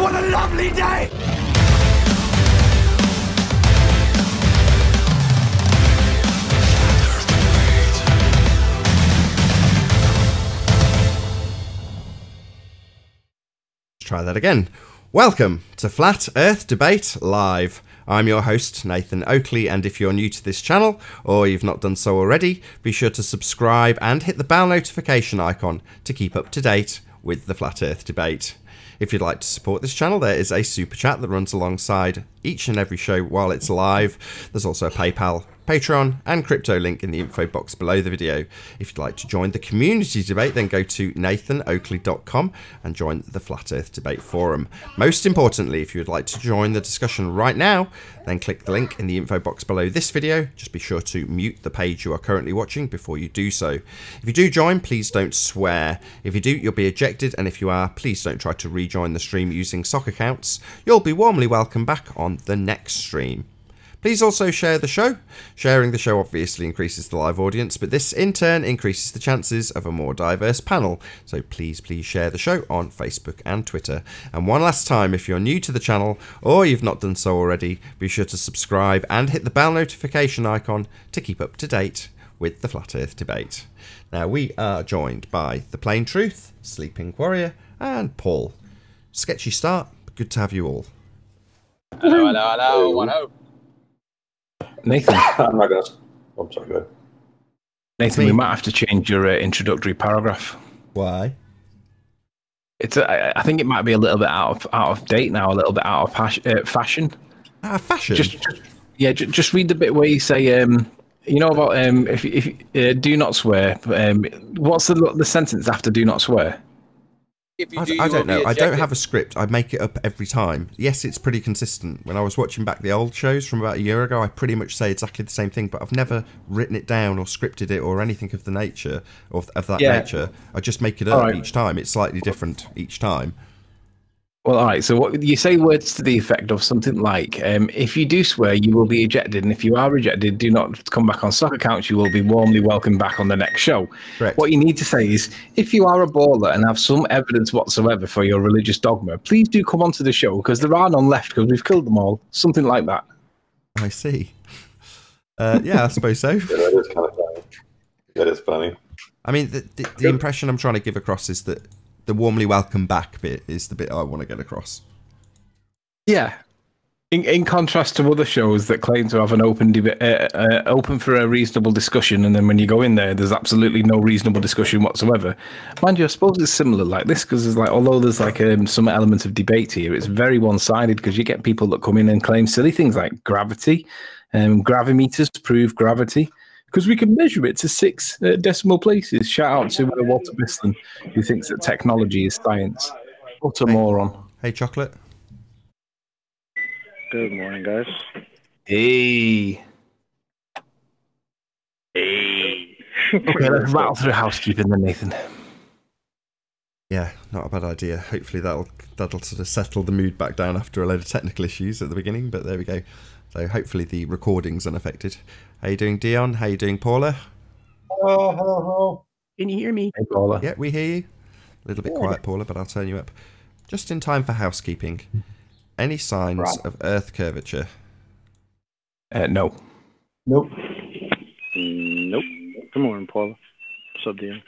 What a lovely day! Let's try that again. Welcome to Flat Earth Debate Live. I'm your host, Nathan Oakley, and if you're new to this channel, or you've not done so already, be sure to subscribe and hit the bell notification icon to keep up to date with the Flat Earth Debate. If you'd like to support this channel, there is a super chat that runs alongside each and every show while it's live. There's also a PayPal, Patreon and crypto link in the info box below the video. If you'd like to join the community debate, then go to nathanoakley.com and join the Flat Earth Debate Forum. Most importantly, if you would like to join the discussion right now, then click the link in the info box below this video. Just be sure to mute the page you are currently watching before you do so. If you do join, please don't swear. If you do, you'll be ejected, and if you are, please don't try to rejoin the stream using sock accounts. You'll be warmly welcomed back on the next stream. Please also share the show. Sharing the show obviously increases the live audience, but this in turn increases the chances of a more diverse panel. So please share the show on Facebook and Twitter. And one last time, if you're new to the channel or you've not done so already, be sure to subscribe and hit the bell notification icon to keep up to date with the Flat Earth Debate. Now we are joined by The Plain Truth, Sleeping Warrior and Paul. Sketchy start, but good to have you all. Hello, hello, hello, what up? Nathan. I'm not gonna. I'm sorry, go ahead. Nathan, we might have to change your introductory paragraph. Why? It's I think it might be a little bit out of date now, a little bit out of fashion. Fashion? Just read the bit where you say, you know about if do not swear. What's the sentence after do not swear? I don't know. I don't have a script. I make it up every time. Yes, it's pretty consistent. When I was watching back the old shows from about a year ago, I pretty much say exactly the same thing, but I've never written it down or scripted it or anything of the nature of that nature. I just make it up each time. It's slightly different each time. Well, all right. So what you say words to the effect of something like, if you do swear, you will be ejected. And if you are rejected, do not come back on stock accounts. You will be warmly welcomed back on the next show. Correct. What you need to say is, if you are a baller and have some evidence whatsoever for your religious dogma, please do come onto the show, because there are none left because we've killed them all. Something like that. I see. Yeah, I suppose so. Yeah, that is kind of funny. That is funny. I mean, the impression I'm trying to give across is that the warmly welcome back bit is the bit I want to get across. Yeah. In contrast to other shows that claim to have an open debate, open for a reasonable discussion, and then when you go in there, there's absolutely no reasonable discussion whatsoever. Mind you, I suppose it's similar like this, because there's although there's some element of debate here, it's very one-sided, because you get people that come in and claim silly things like gravity, gravimeters prove gravity, because we can measure it to 6 decimal places. Shout out to Walter Bislin, who thinks that technology is science. What a moron. Hey, Chocolate. Good morning, guys. Hey. Hey. Okay, let's rattle through housekeeping then, Nathan. Yeah, not a bad idea. Hopefully that'll sort of settle the mood back down after a load of technical issues at the beginning, but there we go. So hopefully the recording's unaffected. How you doing, Dion? How you doing, Paula? Hello, hello, hello. Can you hear me? Hey, Paula. Yeah, we hear you. A little bit quiet, Paula, but I'll turn you up. Just in time for housekeeping. Any signs of Earth curvature? No. Nope. Nope. Good morning, Paula. What's up, Dion?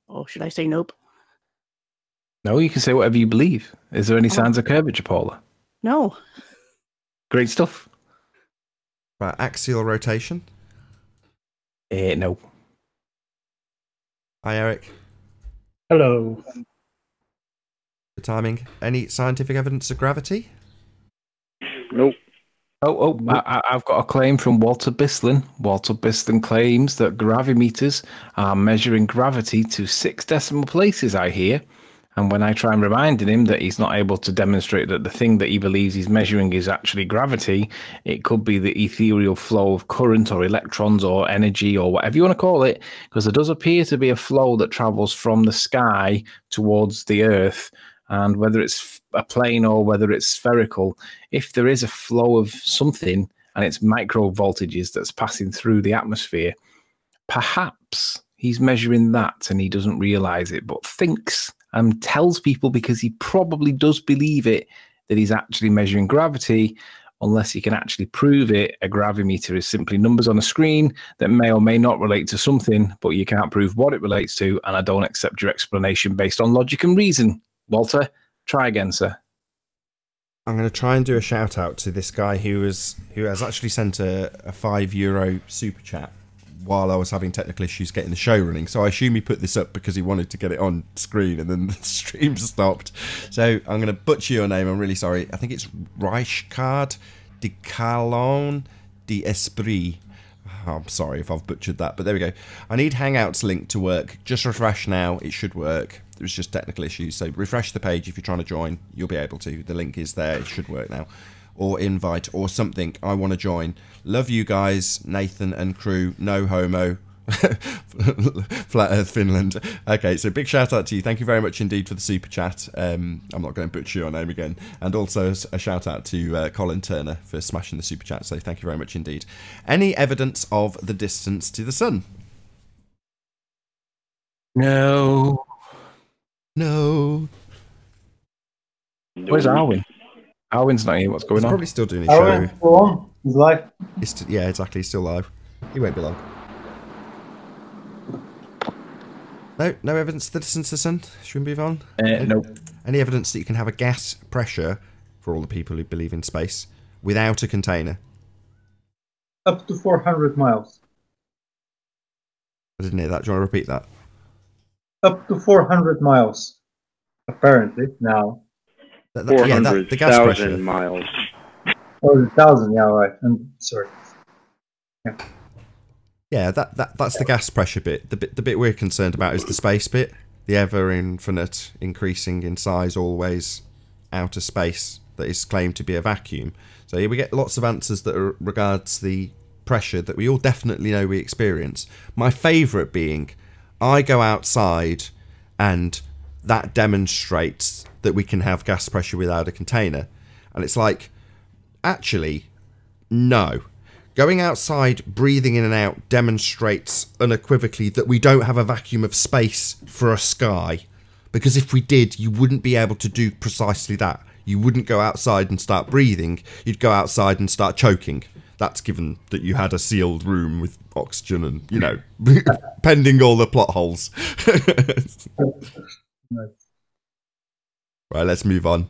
Oh, should I say nope? No, you can say whatever you believe. Is there any signs of curvature, Paula? No. Great stuff. Right, axial rotation? No. Hi, Eric. Hello. The timing. Any scientific evidence of gravity? Nope. I've got a claim from Walter Bislin. Walter Bislin claims that gravimeters are measuring gravity to 6 decimal places, I hear. And when I try and remind him that he's not able to demonstrate that the thing that he believes he's measuring is actually gravity, it could be the ethereal flow of current or electrons or energy or whatever you want to call it, because there does appear to be a flow that travels from the sky towards the Earth. And whether it's a plane or whether it's spherical, if there is a flow of something and it's micro voltages that's passing through the atmosphere, perhaps he's measuring that and he doesn't realize it, but thinks and tells people, because he probably does believe it, that he's actually measuring gravity. Unless he can actually prove it, a gravimeter is simply numbers on a screen that may or may not relate to something, but you can't prove what it relates to, and I don't accept your explanation based on logic and reason. Walter, try again, sir. I'm going to try and do a shout out to this guy who has actually sent a €5 super chat while I was having technical issues getting the show running. So I assume he put this up because he wanted to get it on screen, and then the stream stopped. So I'm going to butcher your name. I'm really sorry. I think it's Reichard de Calon d'Esprit. Oh, I'm sorry if I've butchered that, but there we go. I need Hangouts link to work. Just refresh now. It should work. It was just technical issues. So refresh the page if you're trying to join. You'll be able to. The link is there. It should work now. Or invite or something. I want to join. Love you guys, Nathan and crew. No homo. Flat Earth Finland. Okay, so big shout out to you. Thank you very much indeed for the super chat. I'm not going to butcher your name again. And also a shout out to Colin Turner for smashing the super chat. So thank you very much indeed. Any evidence of the distance to the sun? No. No. Where's Arwin? Arwin's not here. What's going He's on? probably still doing his Aaron, show. go on. He's live. Yeah, exactly. He's still live. He won't be long. No evidence of the distance to the sun. Should we move on? No. Any evidence that you can have a gas pressure, for all the people who believe in space, without a container? Up to 400 miles. I didn't hear that. Do you want to repeat that? Up to 400 miles. Apparently, now. The gas 400,000 pressure. miles. Oh, 1,000, yeah, right. I'm sorry. Yeah. Yeah, that's the gas pressure bit. The bit we're concerned about is the space bit. The ever infinite, increasing in size, always outer space that is claimed to be a vacuum. So here we get lots of answers that are regards the pressure that we all definitely know we experience. My favourite being, I go outside and that demonstrates that we can have gas pressure without a container. And it's like, actually, no. Going outside, breathing in and out demonstrates unequivocally that we don't have a vacuum of space for a sky. Because if we did, you wouldn't be able to do precisely that. You wouldn't go outside and start breathing. You'd go outside and start choking. That's given that you had a sealed room with oxygen and, you know, pending all the plot holes. Right, let's move on.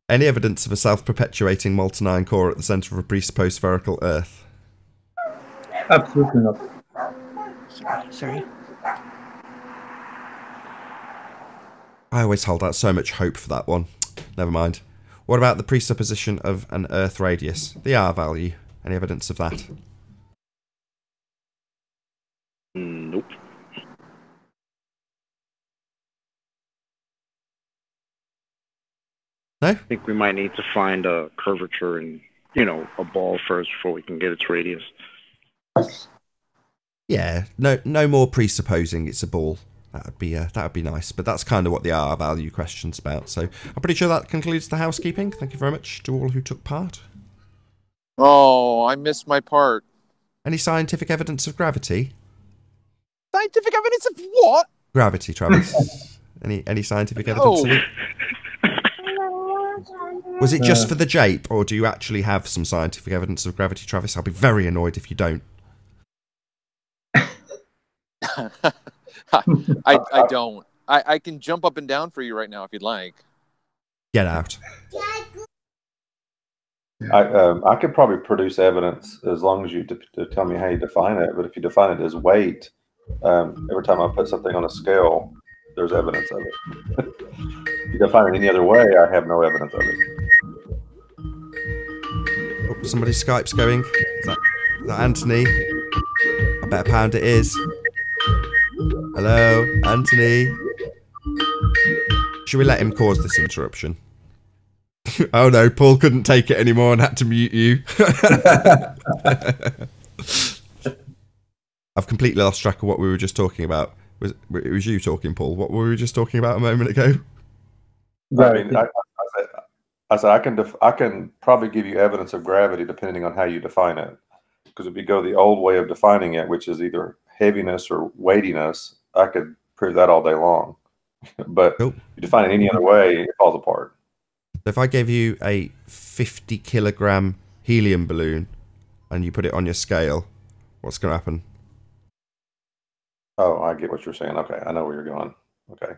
Any evidence of a self-perpetuating molten iron core at the centre of a presupposed spherical Earth? Absolutely not. Sorry. I always hold out so much hope for that one. Never mind. What about the presupposition of an Earth radius? The R value. Any evidence of that? Nope. No? I think we might need to find a curvature in, a ball first before we can get its radius. Yeah, no more presupposing it's a ball. That would be nice. But that's kind of what the R value question's about. So I'm pretty sure that concludes the housekeeping. Thank you very much to all who took part. Oh, I missed my part. Any scientific evidence of gravity? Scientific evidence of what? Gravity, Travis. any scientific evidence of it? Was it just for the jape, or do you actually have some scientific evidence of gravity, Travis? I'll be very annoyed if you don't. I don't. I can jump up and down for you right now if you'd like. Get out. I could probably produce evidence as long as you tell me how you define it. But if you define it as weight, every time I put something on a scale, there's evidence of it. If you define it any other way, I have no evidence of it. Oh, somebody's Skype's going. Is that Anthony? I bet a pound it is. Hello, Anthony. Should we let him cause this interruption? Oh no, Paul couldn't take it anymore and had to mute you. I've completely lost track of what we were just talking about. It was you talking, Paul. What were we just talking about a moment ago? I mean, I said I can probably give you evidence of gravity depending on how you define it. Because if you go the old way of defining it, which is either heaviness or weightiness, I could prove that all day long. But Cool. if you define it any other way, it falls apart. If I gave you a 50 kilogram helium balloon and you put it on your scale, what's going to happen? Oh, I get what you're saying. Okay, I know where you're going. Okay,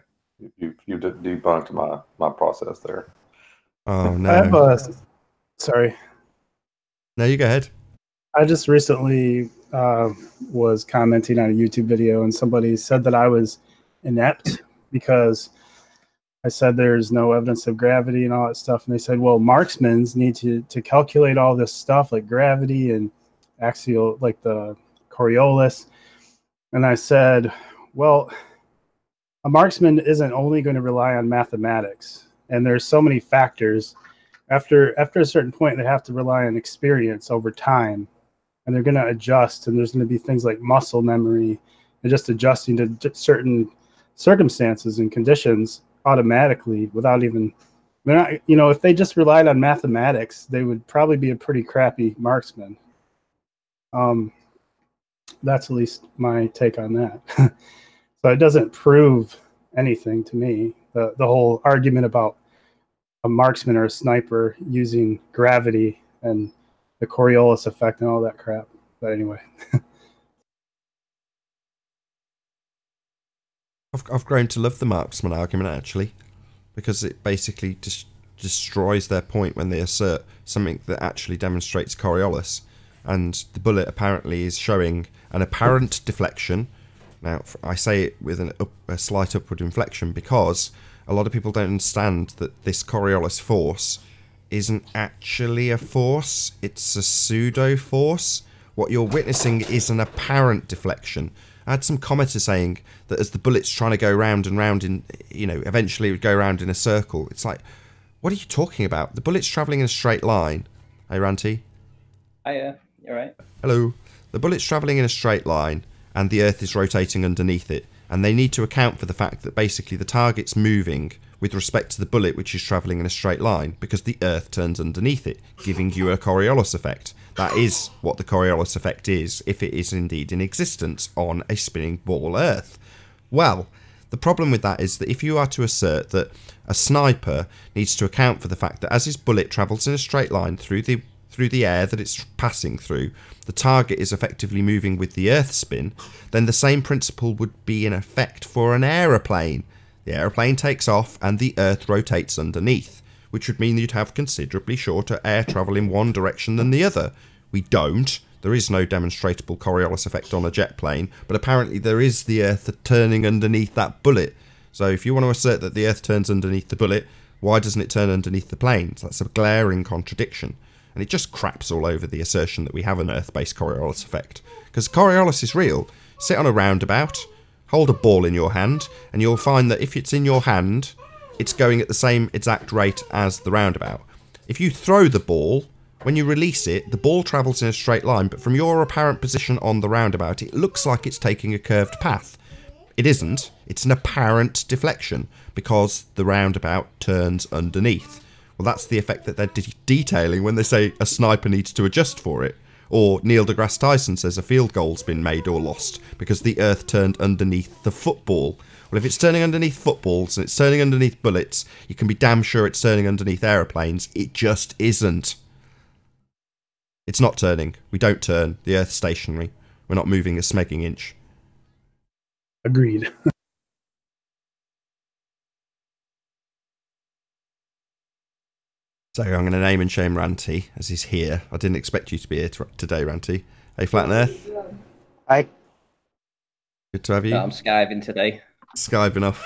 you debunked my process there. Oh I have no. Sorry. No, you go ahead. I just recently was commenting on a YouTube video, and somebody said that I was inept because I said there's no evidence of gravity and all that stuff. And they said, well, marksmen need to calculate all this stuff like gravity and axial, like the Coriolis. And I said, well, a marksman isn't only going to rely on mathematics. And there's so many factors. After a certain point, they have to rely on experience over time. And they're going to adjust. And there's going to be things like muscle memory and just adjusting to certain circumstances and conditions automatically without even, they're not, you know, if they just relied on mathematics, they would probably be a pretty crappy marksman. That's at least my take on that. So it doesn't prove anything to me. The whole argument about a marksman or a sniper using gravity and the Coriolis effect and all that crap. But anyway. I've grown to love the marksman argument, actually, because it basically just destroys their point when they assert something that actually demonstrates Coriolis. And the bullet apparently is showing an apparent deflection. Now, I say it with a slight upward inflection because a lot of people don't understand that this Coriolis force isn't actually a force. It's a pseudo-force. What you're witnessing is an apparent deflection. I had some commenter saying that as the bullet's trying to go round and round in, you know, eventually it would go round in a circle. It's like, what are you talking about? The bullet's travelling in a straight line. Hey, Ranty? Hiya, you alright? Hello. The bullet's travelling in a straight line and the Earth is rotating underneath it. And they need to account for the fact that basically the target's moving with respect to the bullet, which is travelling in a straight line, because the Earth turns underneath it, giving you a Coriolis effect. That is what the Coriolis effect is, if it is indeed in existence on a spinning ball Earth. Well, the problem with that is that if you are to assert that a sniper needs to account for the fact that as his bullet travels in a straight line through the air that it's passing through, the target is effectively moving with the Earth spin, then the same principle would be in effect for an aeroplane. The aeroplane takes off and the Earth rotates underneath, which would mean you'd have considerably shorter air travel in one direction than the other. We don't. There is no demonstrable Coriolis effect on a jet plane, but apparently there is the Earth turning underneath that bullet. So if you want to assert that the Earth turns underneath the bullet, why doesn't it turn underneath the planes? That's a glaring contradiction. And it just craps all over the assertion that we have an Earth-based Coriolis effect. Because Coriolis is real. Sit on a roundabout, hold a ball in your hand, and you'll find that if it's in your hand, it's going at the same exact rate as the roundabout. If you throw the ball, when you release it, the ball travels in a straight line, but from your apparent position on the roundabout, it looks like it's taking a curved path. It isn't. It's an apparent deflection, because the roundabout turns underneath. Well, that's the effect that they're detailing when they say a sniper needs to adjust for it. Or Neil deGrasse Tyson says a field goal's been made or lost because the Earth turned underneath the football. Well, if it's turning underneath footballs and it's turning underneath bullets, you can be damn sure it's turning underneath aeroplanes. It just isn't. It's not turning. We don't turn. The Earth's stationary. We're not moving a smegging inch. Agreed. So I'm going to name and shame Ranty, as he's here. I didn't expect you to be here today, Ranty. Hey, Flat on Earth. Hi. Good to have you. No, I'm skiving today. Skiving off.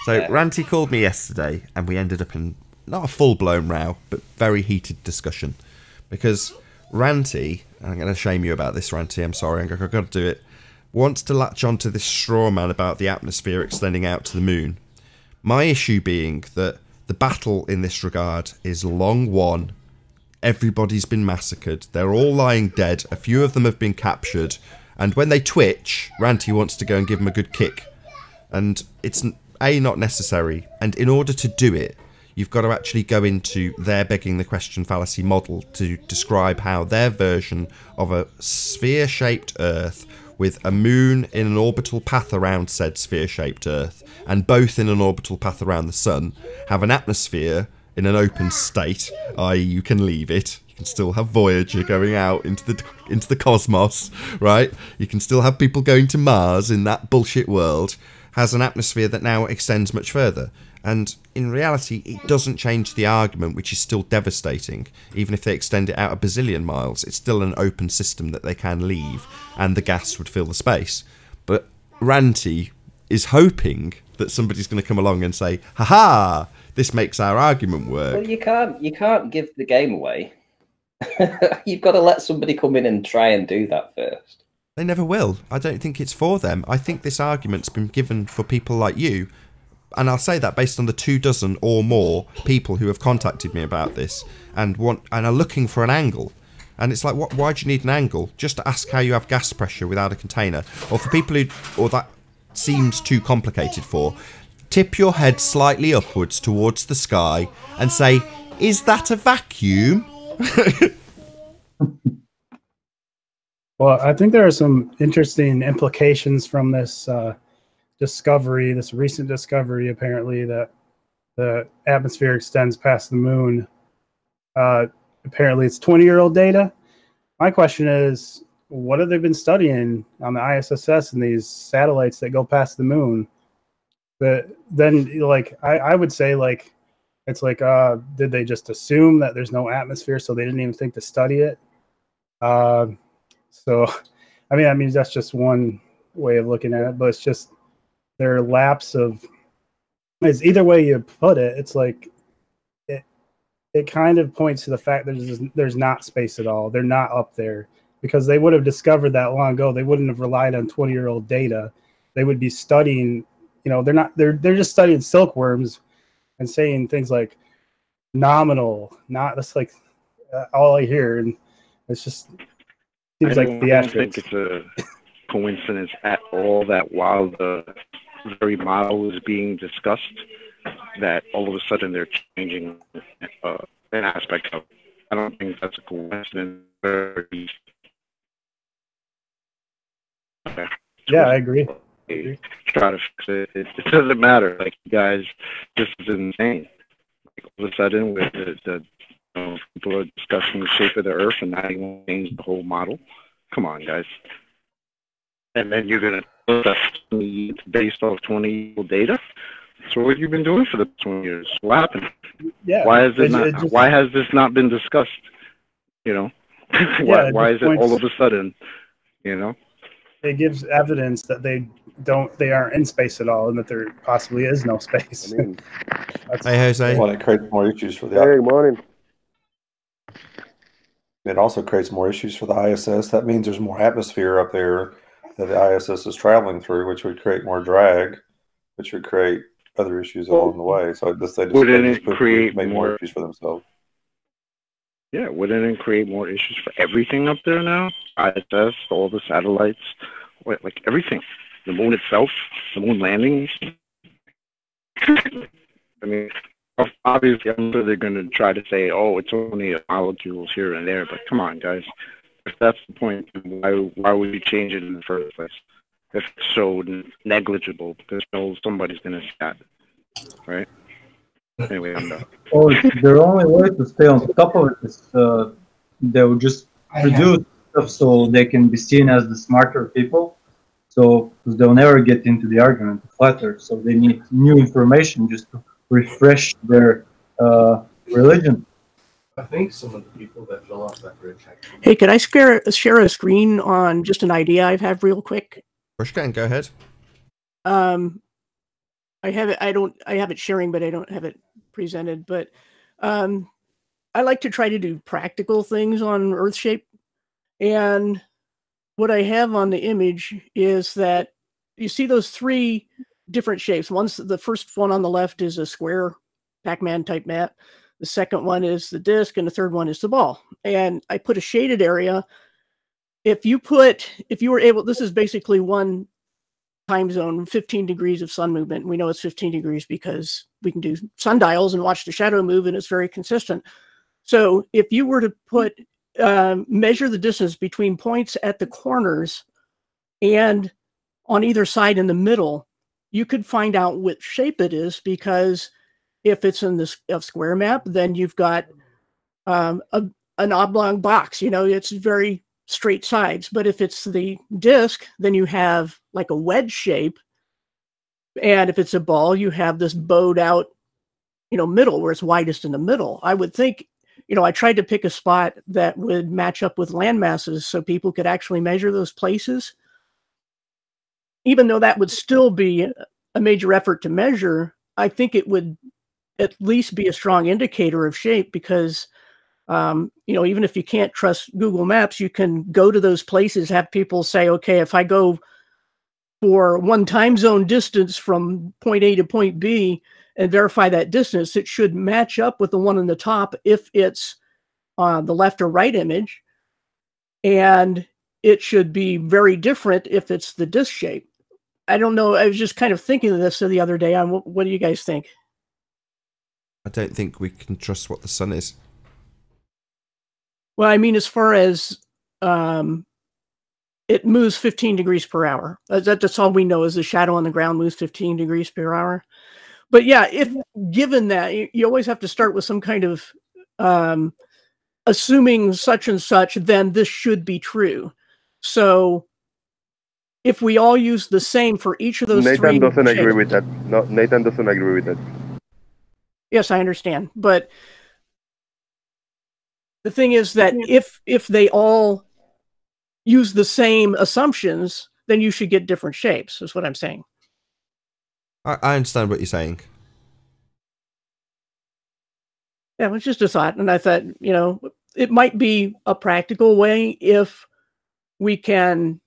So Yeah. Ranty called me yesterday, and we ended up in not a full-blown row, but very heated discussion. Because Ranty, I'm going to shame you about this, Ranty, I'm sorry, I've got to do it, wants to latch onto this straw man about the atmosphere extending out to the moon. My issue being that the battle in this regard is long won. Everybody's been massacred. They're all lying dead. A few of them have been captured. And when they twitch, Ranty wants to go and give them a good kick. And it's, A, not necessary. And in order to do it, you've got to actually go into their begging the question fallacy model to describe how their version of a sphere-shaped Earth with a moon in an orbital path around said sphere-shaped Earth, and both in an orbital path around the sun, have an atmosphere in an open state, i.e. you can leave it. You can still have Voyager going out into the cosmos, right? You can still have people going to Mars in that bullshit world, has an atmosphere that now extends much further. And in reality, it doesn't change the argument, which is still devastating. Even if they extend it out a bazillion miles, it's still an open system that they can leave, and the gas would fill the space. But Ranty is hoping that somebody's going to come along and say, "Ha-ha, this makes our argument work." Well, you can't give the game away. You've got to let somebody come in and try and do that first. They never will. I don't think it's for them. I think this argument's been given for people like you. And I'll say that based on the 24 or more people who have contacted me about this and are looking for an angle. And it's like, why do you need an angle? Just to ask how you have gas pressure without a container. Or for people or that seems too complicated for, tip your head slightly upwards towards the sky and say, "Is that a vacuum?" Well, I think there are some interesting implications from this discovery, this recent discovery, apparently, that the atmosphere extends past the moon. Apparently, it's 20-year-old data. My question is, what have they been studying on the ISS and these satellites that go past the moon? But then, like, I would say, like, it's like, did they just assume that there's no atmosphere, so they didn't even think to study it? So, I mean, that's just one way of looking at it, but it's just their lapse of, it's either way you put it, it's like it kind of points to the fact that there's not space at all. They're not up there, because they would have discovered that long ago. They wouldn't have relied on 20-year-old data. They would be studying, they're just studying silkworms and saying things like nominal, not, that's like all I hear, and it's just seems like theatrics. I don't think it's a coincidence at all that while the very model was being discussed, that all of a sudden they're changing an aspect of it. I don't think that's a coincidence. Yeah, I agree. Try to fix it. It doesn't matter. Like, you guys, this is insane. Like, all of a sudden, with the people are discussing the shape of the Earth, and now you want to change the whole model. Come on, guys. And then you're going to put that based off 20-year data. So what have you been doing for the 20 years? What happened? Yeah. Why is it not? Why has this not been discussed? Why is it all of a sudden? It gives evidence that they aren't in space at all, and that there possibly is no space. Hey, Jose. Well, it creates more issues for the. Hey, good morning. It also creates more issues for the ISS. That means there's more atmosphere up there that the ISS is traveling through, which would create more drag, which would create other issues along the way. So they just create more issues for themselves. Yeah, wouldn't it create more issues for everything up there now? ISS, all the satellites, like everything. The moon itself, the moon landings. I mean, obviously, I'm sure they're going to try to say, "Oh, it's only molecules here and there." But come on, guys. If that's the point, why would you change it in the first place? If it's so negligible, because somebody's going to see that, right? Anyway, I'm done. Oh, their only way to stay on top of it is they will just produce stuff so they can be seen as the smarter people. So, because they'll never get into the argument of flat Earth, so they need new information just to refresh their religion. I think some of the people that fill off that bridge. Hey, could I share a screen on just an idea I have real quick? Pushkin, go ahead. I have it. I have it sharing, but I don't have it presented. But I like to try to do practical things on Earth shape, and what I have on the image is that you see those three different shapes. The first one on the left is a square Pac-Man type map. The second one is the disc, and the third one is the ball. And I put a shaded area. If you were able, this is basically one time zone, 15 degrees of sun movement. We know it's 15 degrees because we can do sundials and watch the shadow move, and it's very consistent. So if you were to measure the distance between points at the corners and on either side in the middle, you could find out which shape it is, because if it's in this square map, then you've got an oblong box. You know, it's very straight sides. But if it's the disc, then you have like a wedge shape. And if it's a ball, you have this bowed out, you know, middle where it's widest in the middle. I would think, you know, I tried to pick a spot that would match up with land masses so people could actually measure those places. Even though that would still be a major effort to measure, I think it would at least be a strong indicator of shape, because, you know, even if you can't trust Google Maps, you can go to those places, have people say, okay, if I go for one time zone distance from point A to point B and verify that distance, it should match up with the one on the top if it's the left or right image. And it should be very different if it's the disc shape. I don't know. I was just kind of thinking of this the other day. What do you guys think? I don't think we can trust what the sun is. Well, I mean, as far as it moves 15 degrees per hour. That's all we know, is the shadow on the ground moves 15 degrees per hour. But yeah, if given that, you always have to start with some kind of assuming such and such, then this should be true. So if we all use the same for each of those Nathan doesn't shapes, agree with that. No, Nathan doesn't agree with that. Yes, I understand. But the thing is that if they all use the same assumptions, then you should get different shapes, is what I'm saying. I understand what you're saying. Yeah, it was just a thought. And I thought, you know, it might be a practical way if we can,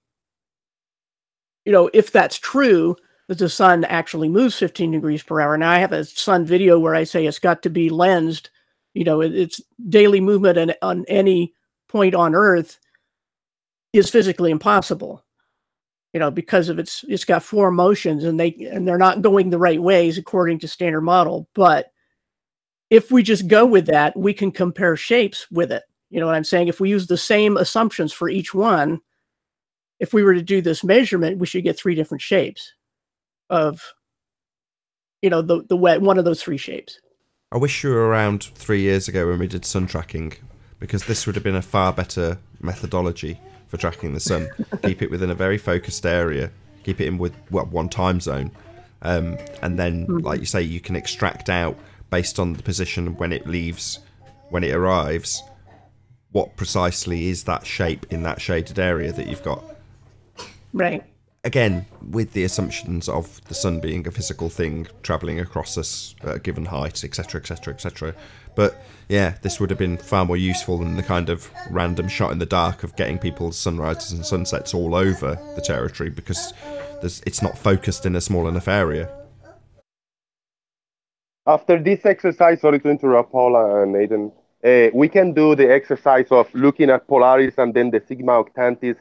you know, if that's true, that the sun actually moves 15 degrees per hour. Now, I have a sun video where I say it's got to be lensed. You know, it's daily movement on any point on Earth is physically impossible. You know, because of it's got four motions, and they're not going the right ways according to standard model. But if we just go with that, we can compare shapes with it. You know what I'm saying? If we use the same assumptions for each one, if we were to do this measurement, we should get three different shapes of, you know, the one of those three shapes. I wish you were around 3 years ago when we did sun tracking, because this would have been a far better methodology for tracking the sun. Keep it within a very focused area, keep it in with one time zone, and then, like you say, you can extract out based on the position when it leaves, when it arrives, what precisely is that shape in that shaded area that you've got. Right. Again, with the assumptions of the sun being a physical thing travelling across us at a given height, etc., etc., etc. But yeah, this would have been far more useful than the kind of random shot in the dark of getting people's sunrises and sunsets all over the territory, because it's not focused in a small enough area. After this exercise, sorry to interrupt Paula and Nathan, we can do the exercise of looking at Polaris and then the Sigma Octantis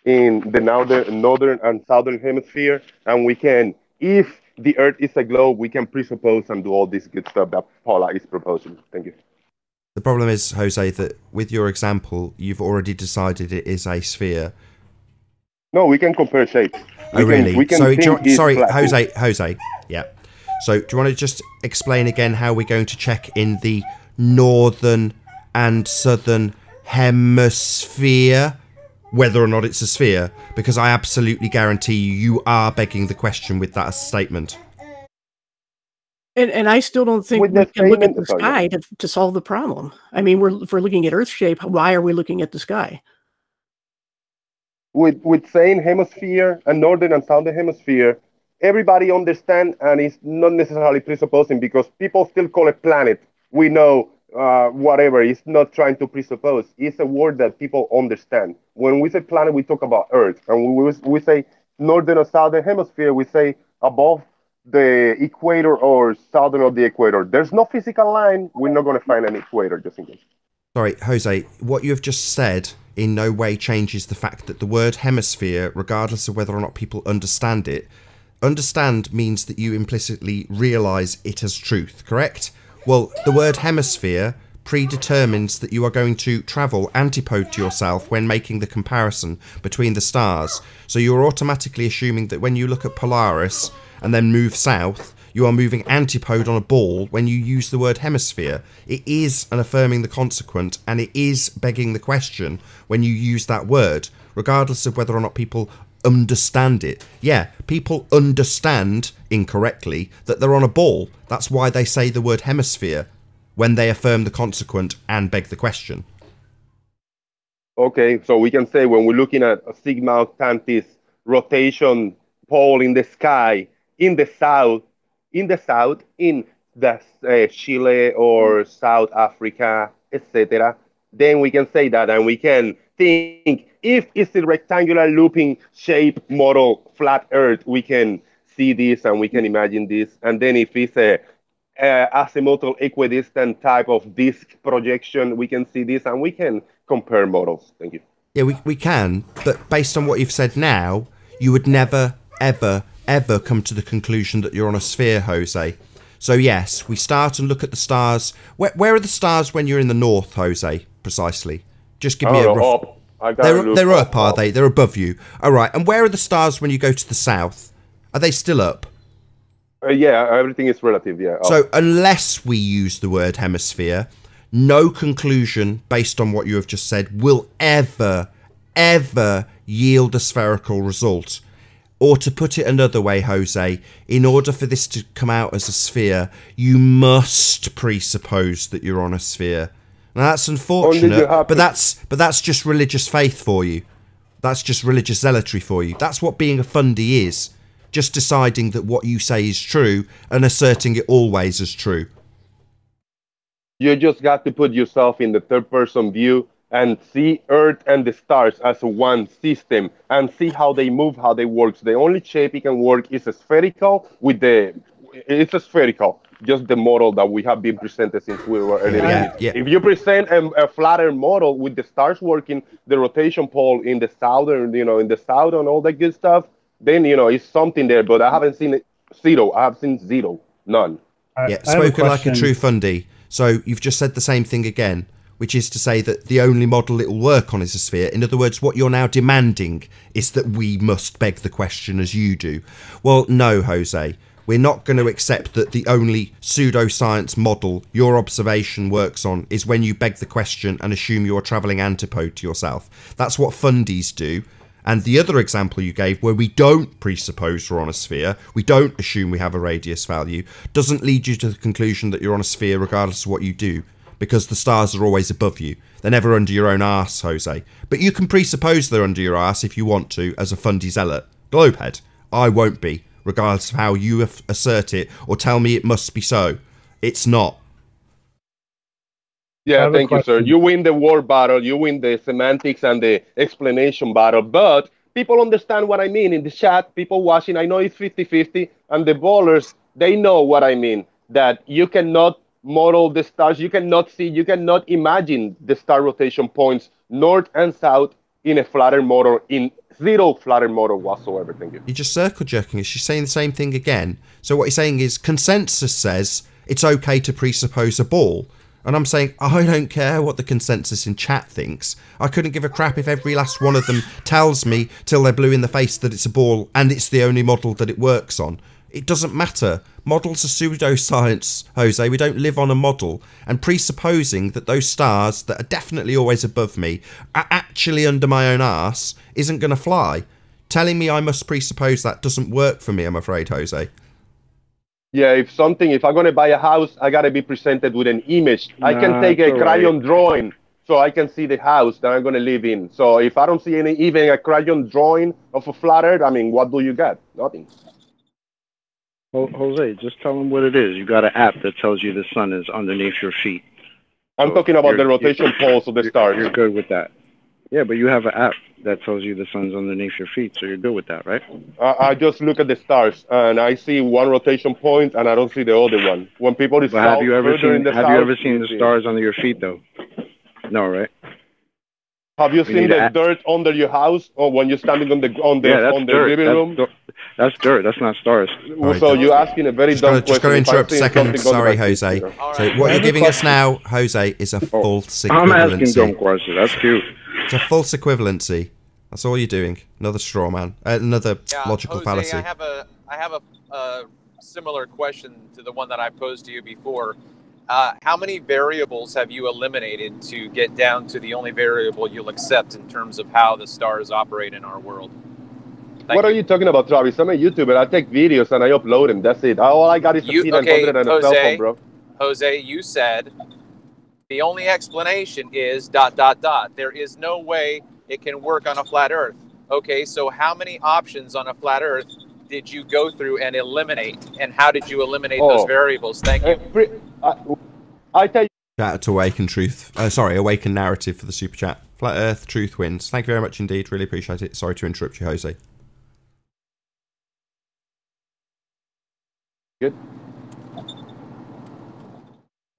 in the northern and southern hemisphere, and we can, if the Earth is a globe, we can presuppose and do all this good stuff that Paula is proposing. Thank you. The problem is, Jose, that with your example, you've already decided it is a sphere. No, we can compare shapes. Oh, really? So, sorry, flat. Jose, yeah. So, do you want to just explain again how we're going to check in the northern and southern hemisphere whether or not it's a sphere? Because I absolutely guarantee you are begging the question with that statement. And I still don't think we can look at the sky to solve the problem. I mean, if we're looking at Earth shape, why are we looking at the sky? With saying hemisphere and northern and southern hemisphere, everybody understands, and it's not necessarily presupposing, because people still call it planet. We know whatever. It's not trying to presuppose. It's a word that people understand. When we say planet, we talk about Earth. And when we say northern or southern hemisphere, we say above the equator or southern of the equator. There's no physical line. We're not going to find an equator, just in case. Sorry, Jose, what you have just said in no way changes the fact that the word hemisphere, regardless of whether or not people understand it, understand means that you implicitly realise it as truth, correct? Well, the word hemisphere predetermines that you are going to travel antipode to yourself when making the comparison between the stars. So you're automatically assuming that when you look at Polaris and then move south, you are moving antipode on a ball when you use the word hemisphere. It is an affirming the consequent, and it is begging the question when you use that word, regardless of whether or not people understand it. Yeah, people understand incorrectly that they're on a ball. That's why they say the word hemisphere when they affirm the consequent and beg the question. Okay, so we can say when we're looking at a Sigma Octantis rotation pole in the sky, in the south, in the Chile or South Africa, etc., then we can say that, and we can think if it's a rectangular looping shape model, flat Earth, we can see this and we can imagine this. And then if it's a azimuthal equidistant type of disk projection, we can see this and we can compare models. Thank you. Yeah, we can, but based on what you've said now, you would never, ever, ever come to the conclusion that you're on a sphere, Jose. So yes, we start and look at the stars. Where are the stars when you're in the north, Jose, precisely? Just give me a rough... They're up, are they? They're above you. All right, and where are the stars when you go to the south? Are they still up? Yeah, everything is relative, yeah. So unless we use the word hemisphere, no conclusion based on what you have just said will ever, ever yield a spherical result. Or to put it another way, Jose, in order for this to come out as a sphere, you must presuppose that you're on a sphere. Now that's unfortunate, but that's just religious faith for you. That's just religious zealotry for you. That's what being a fundy is. Just deciding that what you say is true and asserting it always as true. You just got to put yourself in the third person view and see Earth and the stars as one system and see how they move, how they work. So the only shape it can work is a spherical it's a spherical, just the model that we have been presented since we were early. Yeah. If you present a flatter model with the stars working, the rotation pole in the southern, in the south and all that good stuff, then, it's something there, but I haven't seen zero. I have seen zero. None. Yeah, spoken like a true fundy. So you've just said the same thing again, which is to say that the only model it will work on is a sphere. In other words, what you're now demanding is that we must beg the question as you do. Well, no, Jose. We're not going to accept that the only pseudoscience model your observation works on is when you beg the question and assume you're travelling antipode to yourself. That's what fundies do. And the other example you gave, where we don't presuppose we're on a sphere, we don't assume we have a radius value, doesn't lead you to the conclusion that you're on a sphere regardless of what you do, because the stars are always above you. They're never under your own arse, Jose. But you can presuppose they're under your arse if you want to, as a fundy zealot. Globehead, I won't be, regardless of how you assert it or tell me it must be so. It's not. Yeah, thank you, sir. You win the word battle, you win the semantics and the explanation battle, but people understand what I mean in the chat, people watching, I know it's 50-50, and the ballers, they know what I mean, that you cannot model the stars, you cannot see, you cannot imagine the star rotation points north and south in a flatter model, in zero flatter model whatsoever. Thank you. You're just circle jerking. She's saying the same thing again. So what he's saying is consensus says it's okay to presuppose a ball. And I'm saying, I don't care what the consensus in chat thinks. I couldn't give a crap if every last one of them tells me till they're blue in the face that it's a ball and it's the only model that it works on. It doesn't matter. Models are pseudoscience, Jose. We don't live on a model. And presupposing that those stars that are definitely always above me are actually under my own arse isn't going to fly. Telling me I must presuppose that doesn't work for me, I'm afraid, Jose. Yeah, if I'm going to buy a house, I got to be presented with an image. I can take a crayon drawing so I can see the house that I'm going to live in. So if I don't see even a crayon drawing of a flat earth, I mean, what do you get? Nothing. Jose, just tell them what it is. You got an app that tells you the sun is underneath your feet. I'm talking about the rotation poles of the stars. You're good with that. Yeah, but you have an app that tells you the sun's underneath your feet, so you're good with that, right? I just look at the stars, and I see one rotation point, and I don't see the other one. When people is have you ever seen the stars under your feet, though? No, right? Have you seen the dirt under your house, or when you're standing on the living room? That's dirt. That's not stars. Well, so you're asking a very dumb question. Just going to interrupt a second. Sorry, Jose. Right. So what you're giving us now, Jose, is a false equivalency. I'm asking dumb questions. That's cute. It's a false equivalency. That's all you're doing. Another straw man. Another logical Jose, fallacy. I have a similar question to the one that I posed to you before. How many variables have you eliminated to get down to the only variable you'll accept in terms of how the stars operate in our world? What are you talking about, Travis? I'm a YouTuber. I take videos and I upload them. That's it. All I got is a P900 and a cell phone, bro. Jose, you said the only explanation is ... There is no way it can work on a flat Earth. Okay, so how many options on a flat Earth did you go through and eliminate? And how did you eliminate those variables? Thank you. I tell you. Shout out to Awaken Truth. Awaken Narrative for the super chat. Flat Earth, truth wins. Thank you very much indeed. Really appreciate it. Sorry to interrupt you, Jose. Good.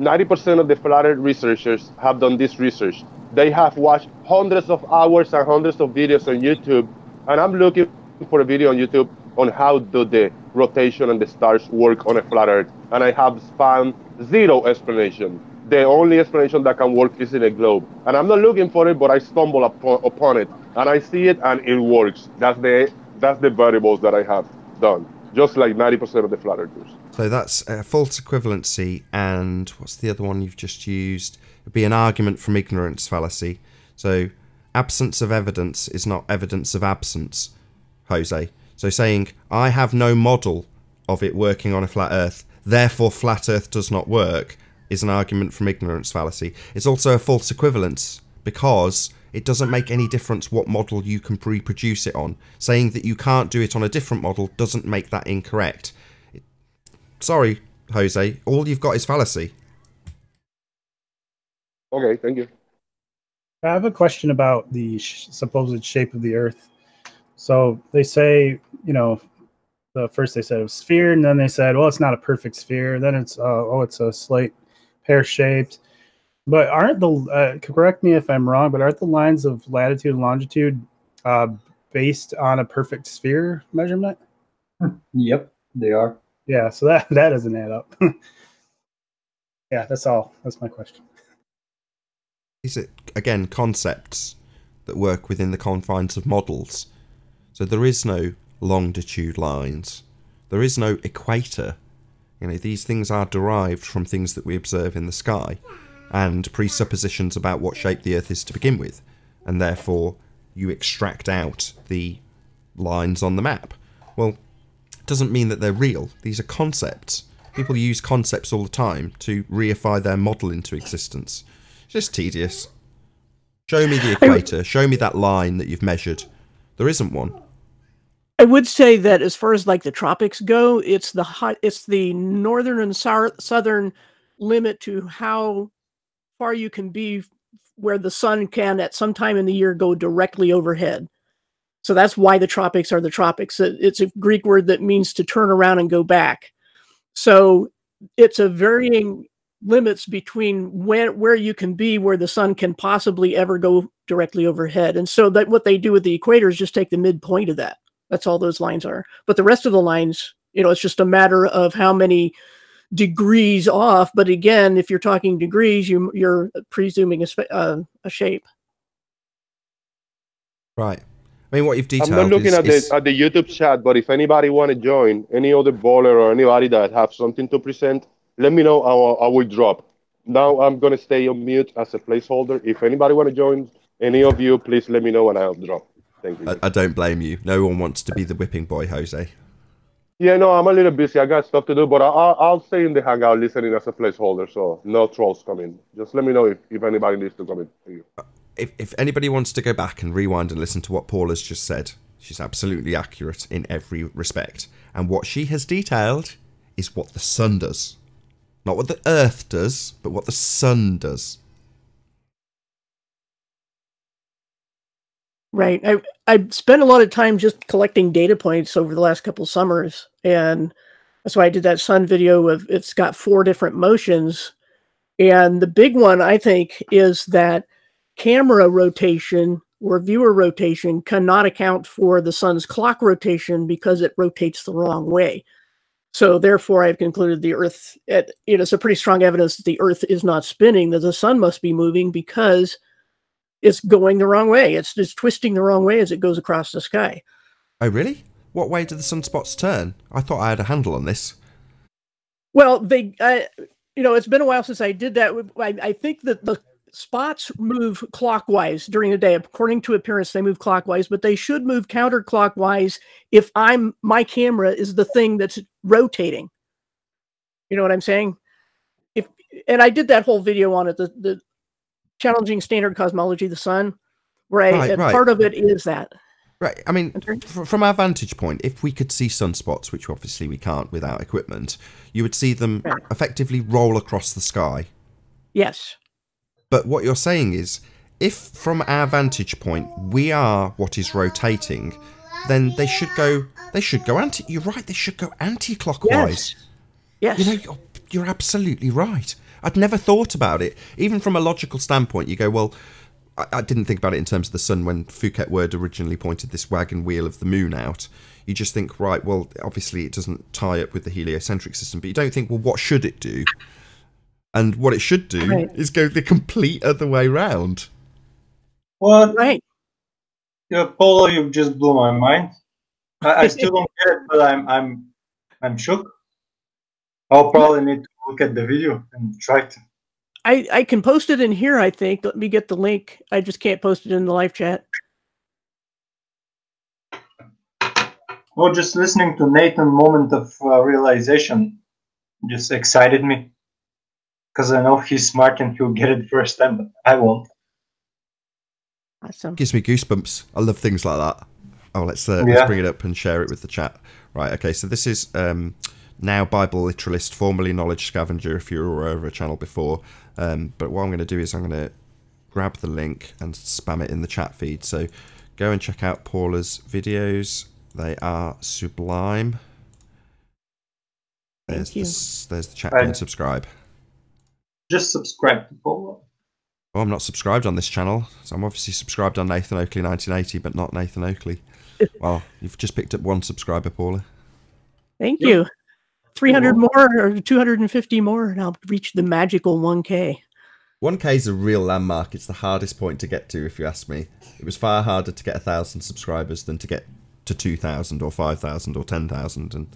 90% of the flat Earth researchers have done this research. They have watched hundreds of hours and hundreds of videos on YouTube, and I'm looking for a video on YouTube on how do the rotation and the stars work on a flat Earth, and I have found zero explanation. The only explanation that can work is in a globe, and I'm not looking for it, but I stumble upon it, and I see it, and it works. That's the variables that I have done, just like 90% of the flat Earthers. So that's a false equivalency, and what's the other one you've just used? It'd be an argument from ignorance fallacy. So absence of evidence is not evidence of absence, Jose. So saying, I have no model of it working on a flat Earth, therefore flat Earth does not work, is an argument from ignorance fallacy. It's also a false equivalence, because it doesn't make any difference what model you can reproduce it on. Saying that you can't do it on a different model doesn't make that incorrect. Sorry, Jose, all you've got is fallacy. Okay, thank you. I have a question about the supposed shape of the Earth. So they say, you know, first they said it was sphere, and then they said, well, it's not a perfect sphere. Then it's, it's a slight pear-shaped. But aren't correct me if I'm wrong, but aren't the lines of latitude and longitude based on a perfect sphere measurement? Yep, they are. Yeah, so that doesn't add up. Yeah, that's all. That's my question. These are, again, concepts that work within the confines of models. So there is no longitude lines. There is no equator. You know, these things are derived from things that we observe in the sky and presuppositions about what shape the Earth is to begin with. And therefore, you extract out the lines on the map. Well, doesn't mean that they're real. These are concepts. People use concepts all the time to reify their model into existence. It's just tedious. Show me the equator. Show me that line that you've measured. There isn't one. I would say that as far as like the tropics go, it's the northern and southern limit to how far you can be where the sun can at some time in the year go directly overhead. So that's why the tropics are the tropics. It's a Greek word that means to turn around and go back. So it's a varying limits between where you can be where the sun can possibly ever go directly overhead. And so that what they do with the equator is just take the midpoint of that. That's all those lines are. But the rest of the lines, you know, it's just a matter of how many degrees off. But again, if you're talking degrees, you're presuming a shape. Right. I mean, what you've detailed. I'm not looking at the YouTube chat, but if anybody want to join, any other bowler or anybody that have something to present, let me know. I will drop. Now I'm gonna stay on mute as a placeholder. If anybody want to join, any of you, please let me know and I'll drop. Thank you. I don't blame you. No one wants to be the whipping boy, Jose. Yeah, no, I'm a little busy. I got stuff to do, but I'll stay in the hangout listening as a placeholder, so no trolls come in. Just let me know if anybody needs to come in. Thank you. If anybody wants to go back and rewind and listen to what Paula's just said, she's absolutely accurate in every respect. And what she has detailed is what the sun does. Not what the Earth does, but what the sun does. Right. I spent a lot of time just collecting data points over the last couple of summers. And that's why I did that sun video of it's got 4 different motions. And the big one, I think, is that camera rotation or viewer rotation cannot account for the sun's clock rotation because it rotates the wrong way. So therefore, I've concluded the Earth, it's a pretty strong evidence that the Earth is not spinning, that the sun must be moving because it's going the wrong way. It's just twisting the wrong way as it goes across the sky. Oh, really? What way do the sunspots turn? I thought I had a handle on this. Well, it's been a while since I did that. I think that the spots move clockwise during the day. According to appearance, they move clockwise, but they should move counterclockwise if my camera is the thing that's rotating. You know what I'm saying? And I did that whole video on it, the challenging standard cosmology of the sun, where part of it is that. Right. I mean, from our vantage point, if we could see sunspots, which obviously we can't without equipment, you would see them effectively roll across the sky. Yes. But what you're saying is, if from our vantage point we are what is rotating, then they should go you're right, they should go anti-clockwise. Yes. You know, you're absolutely right. I'd never thought about it. Even from a logical standpoint, you go, well, I didn't think about it in terms of the sun when Phuket Word originally pointed this wagon wheel of the moon out. You just think, right, well, obviously it doesn't tie up with the heliocentric system, but you don't think, well, what should it do? And what it should do is go the complete other way round. Well, Polo, you just blew my mind. I still don't get it, but I'm shook. I'll probably need to look at the video and try to. I can post it in here, I think. Let me get the link. I just can't post it in the live chat. Well, just listening to Nathan's moment of realization just excited me. Because I know he's smart and he'll get it first time, but I won't. Awesome. Gives me goosebumps. I love things like that. Oh, let's bring it up and share it with the chat. Right, okay, so this is now Bible Literalist, formerly Knowledge Scavenger, if you were over a channel before. But what I'm going to do is I'm going to grab the link and spam it in the chat feed. So go and check out Paula's videos. They are sublime. There's the chat and subscribe. Just subscribe to Paula. Well, I'm not subscribed on this channel, so I'm obviously subscribed on Nathan Oakley 1980, but not Nathan Oakley. Well, you've just picked up one subscriber, Paula. Thank you. 300 more or 250 more, and I'll reach the magical 1K. 1K is a real landmark. It's the hardest point to get to, if you ask me. It was far harder to get 1,000 subscribers than to get to 2,000 or 5,000 or 10,000, and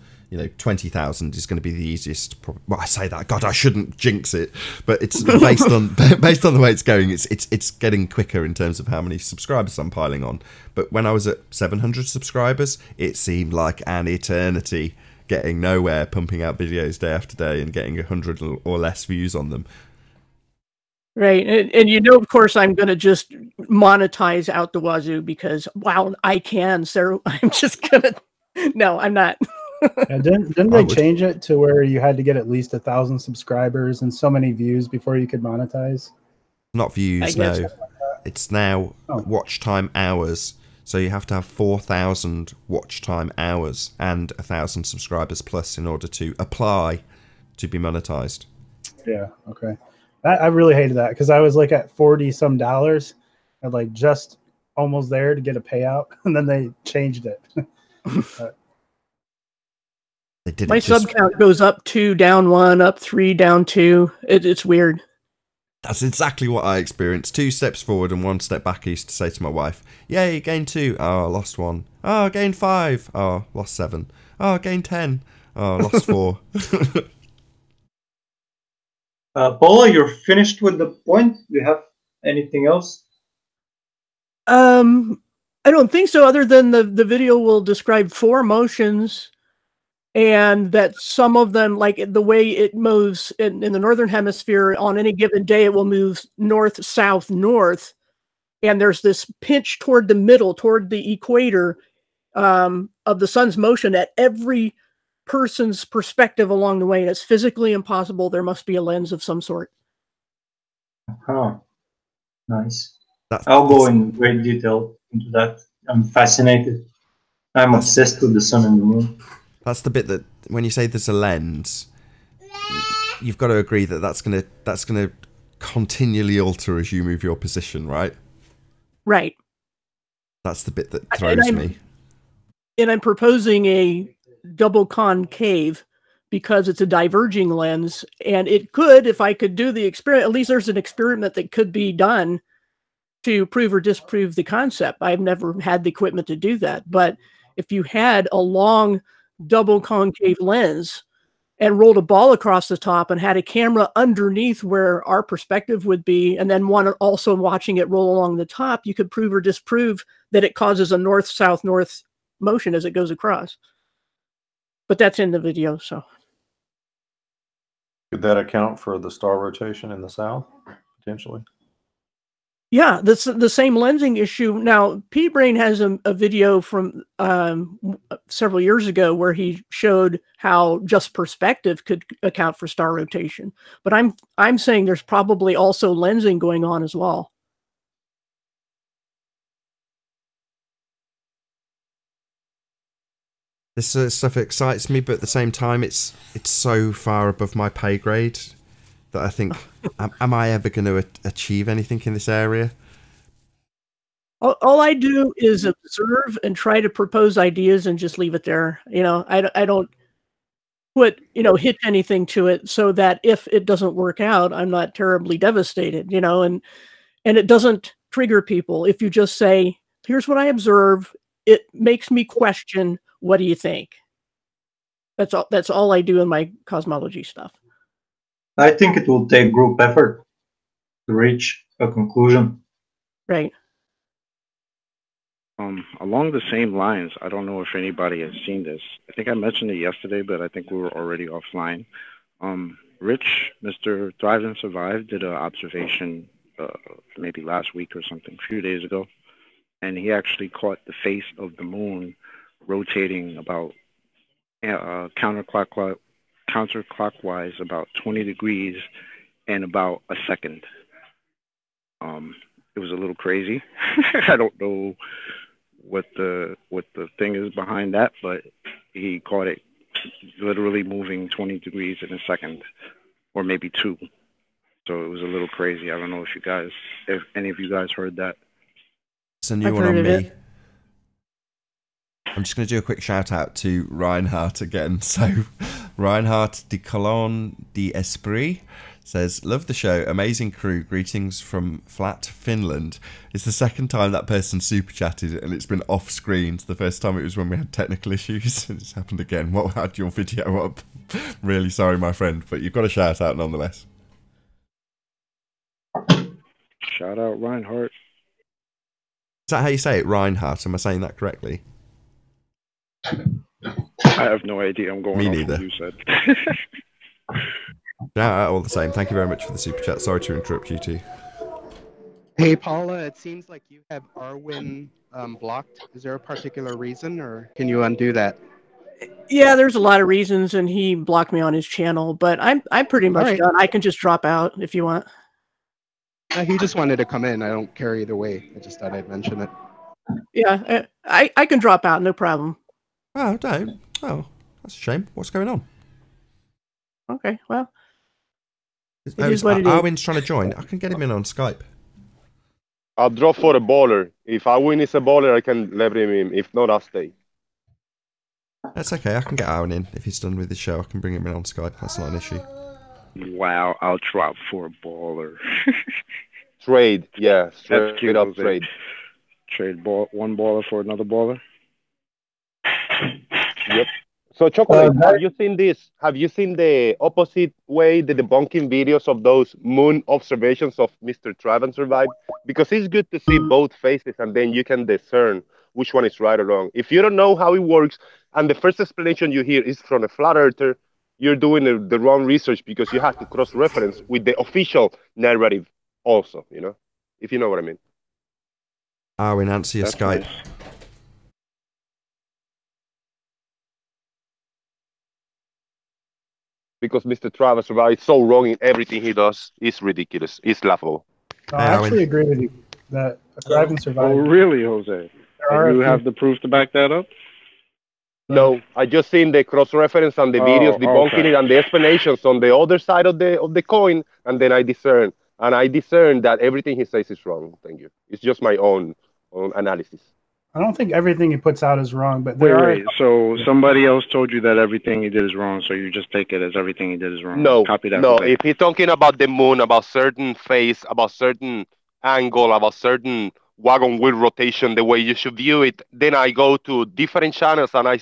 20,000 is going to be the easiest. Well, I say that, God, I shouldn't jinx it, but it's based on the way it's going. It's getting quicker in terms of how many subscribers I'm piling on. But when I was at 700 subscribers, it seemed like an eternity, getting nowhere, pumping out videos day after day and getting 100 or less views on them. Right, and of course, I'm going to just monetize out the wazoo because, wow, I can. So I'm just going to. No, I'm not. Didn't they change it to where you had to get at least 1,000 subscribers and so many views before you could monetize? Not views, no. It's now watch time hours. So you have to have 4,000 watch time hours and 1,000 subscribers plus in order to apply to be monetized. Yeah. Okay. I really hated that because I was like at $40 some and like just almost there to get a payout, and then they changed it. They did. My sub count goes up 2, down 1, up 3, down 2. It's weird. That's exactly what I experienced. 2 steps forward and 1 step back. I used to say to my wife, "Yay, gained 2. Oh, lost 1. Oh, gained 5. Oh, lost 7. Oh, gained 10. Oh, lost 4." Paula, you're finished with the point? Do you have anything else? I don't think so, other than the video will describe 4 motions, and that some of them, like the way it moves in the northern hemisphere on any given day, it will move north, south, north, and there's this pinch toward the middle, toward the equator of the sun's motion at every person's perspective along the way, and it's physically impossible. There must be a lens of some sort. Oh, nice. I'll go in great detail into that. I'm fascinated. I'm obsessed with the sun and the moon. That's the bit that when you say there's a lens, you've got to agree that that's gonna continually alter as you move your position, right? Right. That's the bit that throws me. And I'm proposing a double concave because it's a diverging lens, and it could, if I could do the experiment, at least there's an experiment that could be done to prove or disprove the concept. I've never had the equipment to do that, but if you had a long double concave lens and rolled a ball across the top and had a camera underneath where our perspective would be, and then one also watching it roll along the top, you could prove or disprove that it causes a north-south-north motion as it goes across. But that's in the video, so. Could that account for the star rotation in the south, potentially? Yeah, the same lensing issue. Now, P-Brain has a video from several years ago where he showed how just perspective could account for star rotation. But I'm saying there's probably also lensing going on as well. This stuff excites me, but at the same time, it's so far above my pay grade that I think, am I ever going to achieve anything in this area? All I do is observe and try to propose ideas and just leave it there. You know, I don't put, hitch anything to it so that if it doesn't work out, I'm not terribly devastated, and it doesn't trigger people. If you just say, here's what I observe, it makes me question, what do you think? That's all I do in my cosmology stuff. I think it will take group effort to reach a conclusion. Right. Along the same lines, I don't know if anybody has seen this. I think I mentioned it yesterday, but I think we were already offline. Rich, Mr. Thrive and Survive, did an observation maybe last week or something, a few days ago, and he actually caught the face of the moon rotating about counterclockwise about 20 degrees in about a second. It was a little crazy. I don't know what the thing is behind that, but he caught it literally moving 20 degrees in a second, or maybe 2. So it was a little crazy. I don't know if any of you guys heard that. It's a new one on me. I'm just going to do a quick shout out to Reinhardt again. So Reinhardt de Colon d'Esprit says, love the show, amazing crew, greetings from Flat, Finland. It's the second time that person super chatted and it's been off screen. The first time it was when we had technical issues and it's happened again. What had your video up? Really sorry, my friend, but you've got a shout out nonetheless. Shout out Reinhardt. Is that how you say it, Reinhardt? Am I saying that correctly? I have no idea. I'm going Me off neither. what you said. Shout out all the same. Thank you very much for the super chat. Sorry to interrupt you two. Hey, Paula, it seems like you have Arwin blocked. Is there a particular reason, or can you undo that? Yeah, there's a lot of reasons, and he blocked me on his channel, but I'm pretty much done. I can just drop out if you want. He just wanted to come in. I don't care either way. I just thought I'd mention it. Yeah, I can drop out, no problem. Oh, don't. Oh, that's a shame. What's going on? Okay, well. Arwin's trying to join. I can get him in on Skype. I'll drop for a baller. If Arwin is a baller, I can let him in. If not, I'll stay. That's okay. I can get Arwin in. If he's done with the show, I can bring him in on Skype. That's not an issue. Wow, I'll drop for a baller. Trade, yeah. Straight up trade. Trade one baller for another baller? Yep. So, Chocolate, have you seen this? Have you seen the opposite way, the debunking videos of those moon observations of Mr. Thrive and Survive? Because it's good to see both faces, and then you can discern which one is right or wrong. If you don't know how it works, and the first explanation you hear is from a flat earther, you're doing the wrong research, because you have to cross-reference with the official narrative also, if you know what I mean. Arwin, answer your Skype. Nice. Because Mr. Travis is so wrong in everything he does. It's ridiculous. It's laughable. I actually agree with you that Thrive and Survive. Oh, really, Jose? Do you have the proof to back that up? No, I just seen the cross-reference and the videos debunking it and the explanations on the other side of the coin, and then I discern. And I discern that everything he says is wrong. Thank you. It's just my own analysis. I don't think everything he puts out is wrong, but there are. Wait. So somebody else told you that everything he did is wrong, so you just take it as everything he did is wrong. No, Copy that. no. Jose. If he's talking about the moon, about certain phase, about certain angle, about certain wagon wheel rotation, the way you should view it, then I go to different channels and I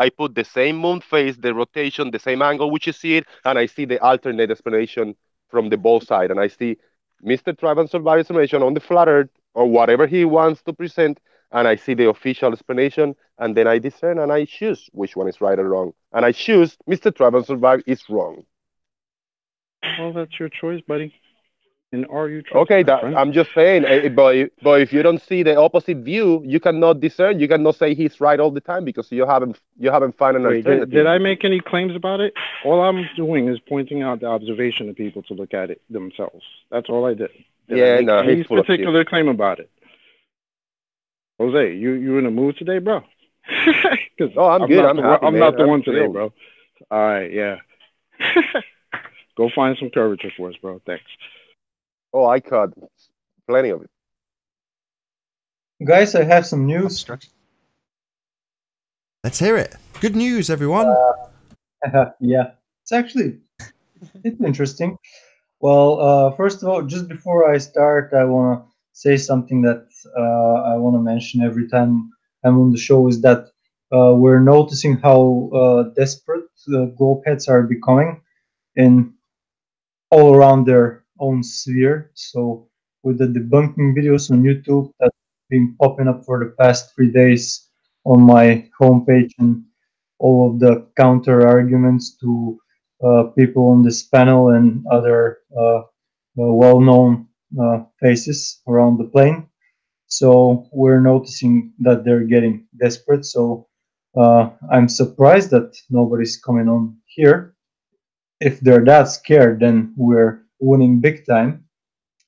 put the same moon phase, the rotation, the same angle which you see it, and I see the alternate explanation from the both side, and I see Mr. Travis Survival explanation on the flat Earth or whatever he wants to present, and I see the official explanation, and then I discern and I choose which one is right or wrong, and I choose Mr. Travis Survival is wrong. Well, that's your choice, buddy. And are you Okay, I'm just saying, but if you don't see the opposite view, you cannot discern. You cannot say he's right all the time because you haven't found an Wait, alternative. did I make any claims about it? All I'm doing is pointing out the observation to people to look at it themselves. That's all I did. Yeah, I no, any he's full of shit. particular claim about it? Jose, you in a mood today, bro? Oh, I'm good. I'm happy, I'm man. not the I'm one today, thrilled. bro. All right, yeah. Go find some curvature for us, bro. Thanks. Oh, I caught plenty of it. Guys, I have some news. Let's hear it. Good news, everyone. Yeah, it's interesting. Well, first of all, just before I start, I want to say something that I want to mention every time I'm on the show is that we're noticing how desperate globeheads are becoming in all around their own sphere. So with the debunking videos on YouTube that have been popping up for the past 3 days on my homepage and all of the counter arguments to people on this panel and other well-known faces around the plane. So we're noticing that they're getting desperate. So I'm surprised that nobody's coming on here. If they're that scared, then we're winning big time.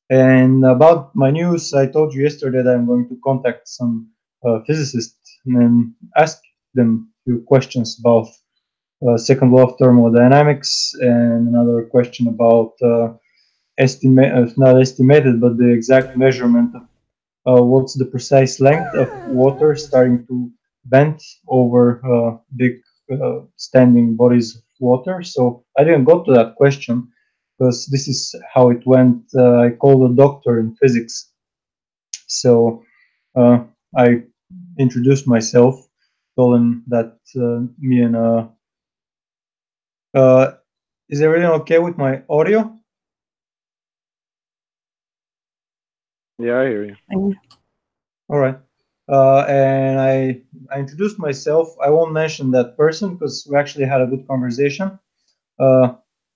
And about my news, I told you yesterday that I'm going to contact some physicists and ask them a few questions about second law of thermodynamics and another question about not estimated, but the exact measurement of what's the precise length of water starting to bend over big standing bodies of water. So I didn't go to that question because this is how it went. I called a doctor in physics. So I introduced myself, told him that me and is everything okay with my audio? Yeah, I hear you. All right. And I introduced myself. I won't mention that person because we actually had a good conversation.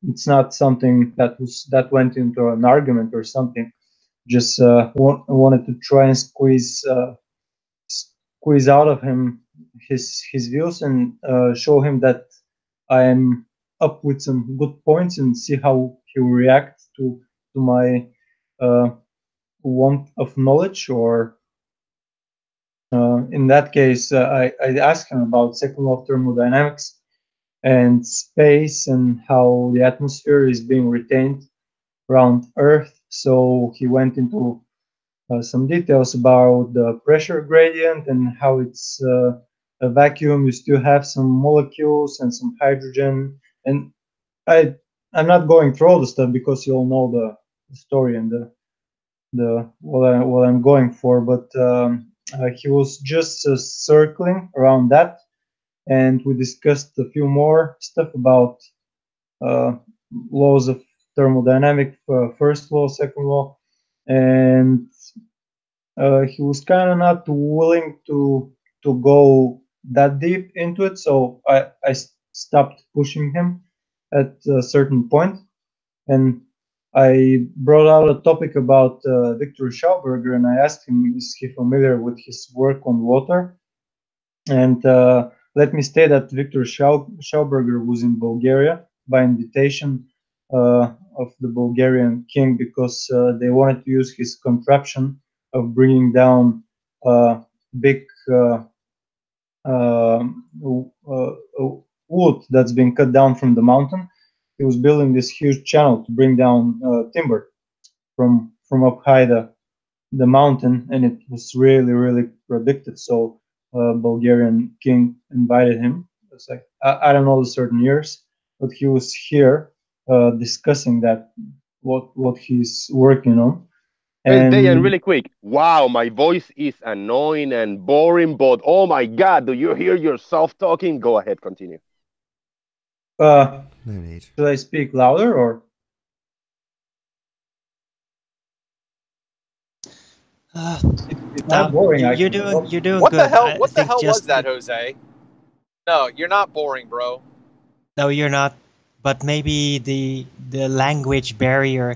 It's not something that went into an argument or something. Just wanted to try and squeeze out of him his views and show him that I am up with some good points and see how he will react to my want of knowledge. Or in that case, I asked him about second law of thermodynamics and space and how the atmosphere is being retained around Earth. So he went into some details about the pressure gradient and how it's a vacuum. You still have some molecules and some hydrogen. And I'm not going through all the stuff because you all know the story and what I'm going for. But he was just circling around that, and we discussed a few more stuff about laws of thermodynamics, first law, second law, and he was kind of not willing to go that deep into it. So I stopped pushing him at a certain point, and I brought out a topic about Victor Schauberger, and I asked him, is he familiar with his work on water? And let me state that Victor Schauberger was in Bulgaria by invitation of the Bulgarian king because they wanted to use his contraption of bringing down big wood that's been cut down from the mountain. He was building this huge channel to bring down timber from up high the mountain, and it was really, really predicted. So Bulgarian king invited him. It's like I don't know the certain years, but he was here discussing that what he's working on. And Dayan, really quick. Wow, my voice is annoying and boring, but oh my God, do you hear yourself talking? Go ahead, continue. No need. Should I speak louder or? It's not boring. You're doing what good. The hell, what the think hell was just that, Jose? No, you're not boring, bro. No, you're not. But maybe the language barrier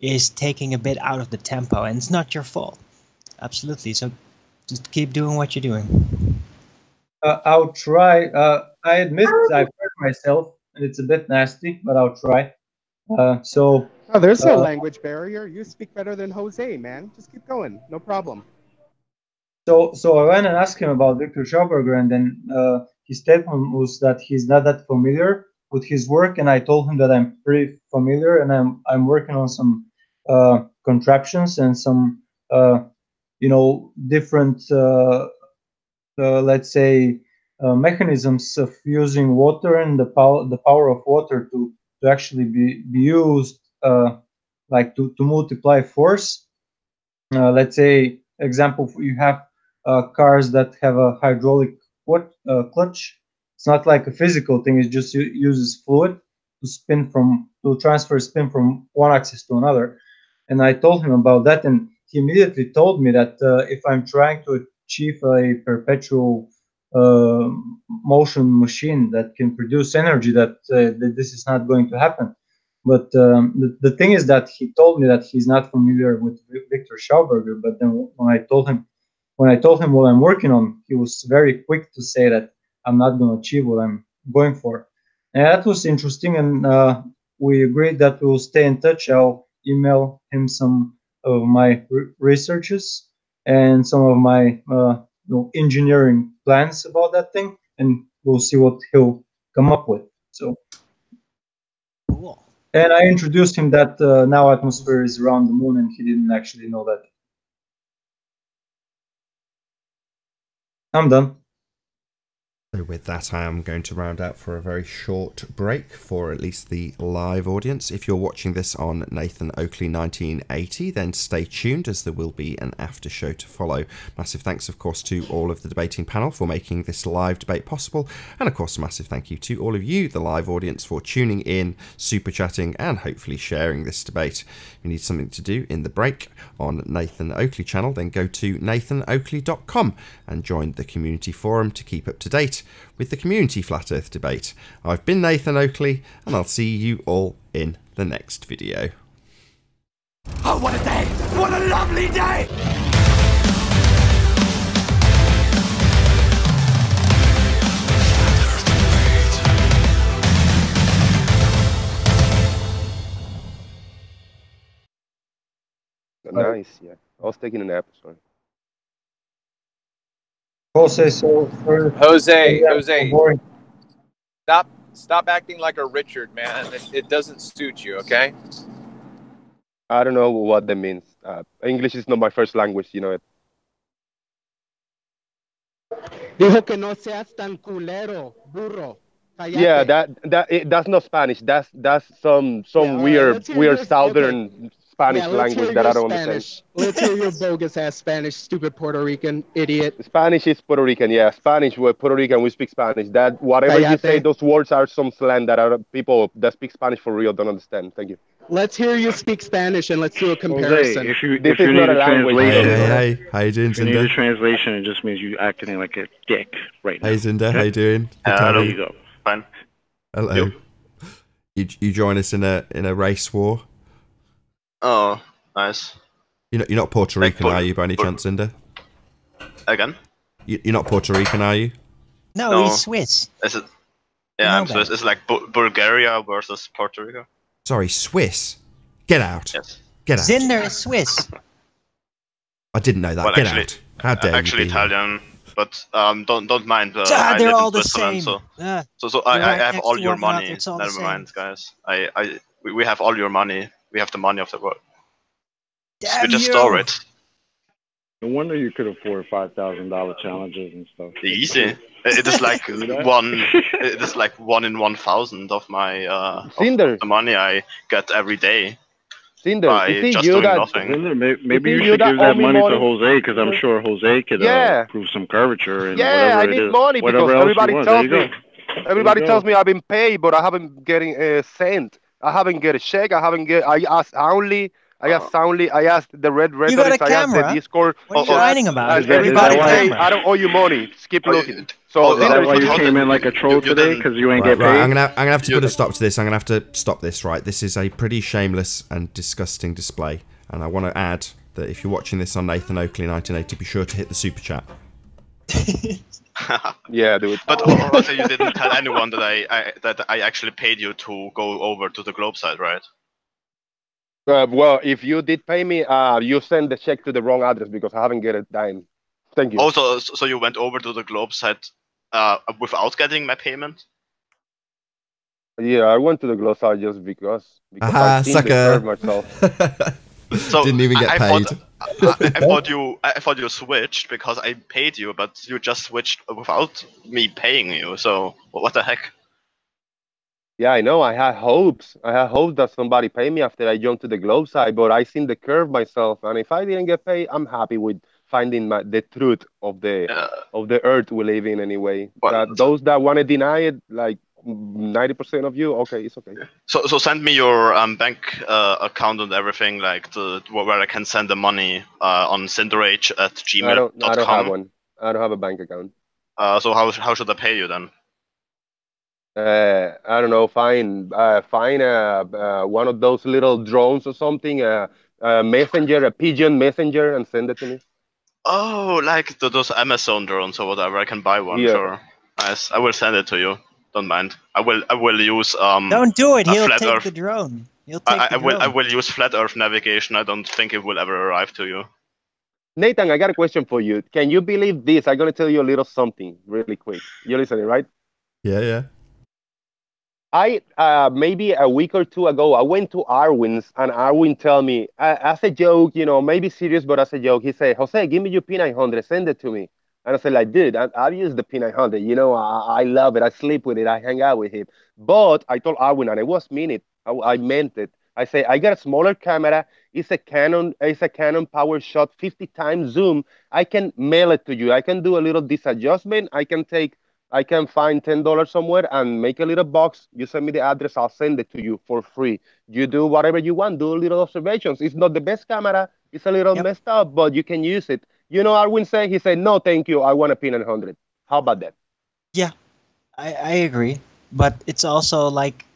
is taking a bit out of the tempo, and it's not your fault. Absolutely. So just keep doing what you're doing. I'll try. I admit I've hurt myself, and it's a bit nasty, but I'll try. So. Oh, there's no language barrier. You speak better than Jose, man. Just keep going. No problem. So I went and asked him about Victor Schauberger, and then his statement was that he's not that familiar with his work, and I told him that I'm pretty familiar, and I'm working on some contraptions and some different let's say mechanisms of using water and the power of water to actually be used like to multiply force. Let's say example, you have cars that have a hydraulic clutch. It's not like a physical thing. It just uses fluid to transfer spin from one axis to another. And I told him about that, and he immediately told me that if I'm trying to achieve a perpetual motion machine that can produce energy, that this is not going to happen. But the thing is that he told me that he's not familiar with Victor Schauberger. But then when I told him what I'm working on, he was very quick to say that I'm not going to achieve what I'm going for. And that was interesting. And we agreed that we'll stay in touch. I'll email him some of my researches and some of my engineering plans about that thing, and we'll see what he'll come up with. So. Cool. And I introduced him that now atmosphere is around the moon, and he didn't actually know that. I'm done. So with that, I am going to round out for a very short break for at least the live audience. If you're watching this on Nathan Oakley 1980, then stay tuned as there will be an after show to follow. Massive thanks, of course, to all of the debating panel for making this live debate possible. And of course, a massive thank you to all of you, the live audience, for tuning in, super chatting, and hopefully sharing this debate. If you need something to do in the break on Nathan Oakley channel, then go to nathanoakley.com and join the community forum to keep up to date with the community flat earth debate. I've been Nathan Oakley, and I'll see you all in the next video. Oh, what a day! What a lovely day! Nice, yeah. I was taking a nap, sorry. Jose, so Jose, stop acting like a Richard, man. It doesn't suit you, okay? I don't know what that means. English is not my first language, you know it. Dijo que no seas tan culero, burro. Yeah, that's not Spanish. That's some weird southern Spanish language that I don't understand. Let's hear your bogus ass Spanish, stupid Puerto Rican idiot. Spanish is Puerto Rican, yeah. Spanish, we're Puerto Rican, we speak Spanish. That whatever you say, those words are some slang that other people that speak Spanish for real don't understand. Thank you. Let's hear you speak Spanish and let's do a comparison. If you need a translation, hey, how you doing, if you need Zinder? a translation, it just means you acting like a dick right now. Hey, Zinder, how you doing? There you go. Fine. Hello. Yep. You join us in a race war? Oh, nice. You're not Puerto Rican, are you, by any chance, Zinder? Again? You're not Puerto Rican, are you? No, he's Swiss. Is it? Yeah, I'm Swiss. It's like Bulgaria versus Puerto Rico. Sorry, Swiss. Get out. Yes. Get out. Zinder is Swiss. I didn't know that. Well, Get actually, out. How dare actually you be Italian, but don't mind. I they're live all in the Switzerland, same. so I have all your money. It's all Never mind, guys. We have all your money. We have the money of the world. Damn we just you. store it. No wonder you could afford $5,000 challenges and stuff. Easy. It is like one. It is like 1 in 1,000 of my of the money I get every day. Cinder, by is it just you doing that? nothing. Maybe Is you it should give owe that me money to Jose, because I'm sure Jose could Yeah. prove some curvature and Yeah, I whatever it need is. money because Whatever else everybody you want. tells There you me. go. Everybody There you tells go. me I've been paid, but I haven't getting a cent. I haven't get a check. I haven't get. I asked only. I asked only. I asked the red You got a rhetorics. I asked the camera? Discord What are you chat, whining about? and Is that everybody why- say I don't owe you money. Just keep looking. So Is that Cinder, why you it's came in like a troll today? Because you ain't Right, get right. paid? I'm gonna have to put a stop to this. I'm gonna have to stop this. Right, this is a pretty shameless and disgusting display, and I want to add that if you're watching this on Nathan Oakley 1980, be sure to hit the super chat. Yeah, dude. But also you didn't tell anyone that I actually paid you to go over to the globe side, right? Well, if you did pay me, you send the check to the wrong address because I haven't get a dime. Thank you. Also, so you went over to the globe side without getting my payment? Yeah, I went to the glossar just because Aha, I seen sucker. the curve myself. So Didn't even get I paid. I thought you switched because I paid you, but you just switched without me paying you. So what the heck? Yeah, I know. I had hopes. I had hopes that somebody pay me after I jumped to the globe side, but I seen the curve myself, and if I didn't get paid, I'm happy with finding the truth of the earth we live in anyway. Those that want to deny it, like 90% of you, okay, it's okay. So send me your bank account and everything, like where I can send the money on cinderage@gmail.com. I don't have one. I don't have a bank account. So how should I pay you then? I don't know. Find one of those little drones or something, a messenger, a pigeon messenger, and send it to me. Oh, like those Amazon drones or whatever. I can buy one. Yeah. Sure. Nice. I will send it to you. Don't mind. I will use Don't do it. He'll flat take Earth. the drone. He'll take I the drone. will use flat Earth navigation. I don't think it will ever arrive to you. Nathan, I got a question for you. Can you believe this? I'm gonna tell you a little something really quick. You're listening, right? Yeah. I maybe a week or two ago, I went to Arwin's, and Arwin tell me as a joke, maybe serious, but as a joke, he said, "Jose, give me your P900, send it to me." And I said, like, dude, I've used the P900. I love it. I sleep with it. I hang out with it. But I told Arwin, and I was mean it. I meant it. I say, I got a smaller camera. It's a Canon PowerShot 50 times zoom. I can mail it to you. I can do a little disadjustment. I can find $10 somewhere and make a little box. You send me the address, I'll send it to you for free. You do whatever you want, do little observations. It's not the best camera, it's a little messed up, but you can use it. Arwin said, he said, no, thank you, I want a P900. How about that? Yeah, I agree. But it's also like,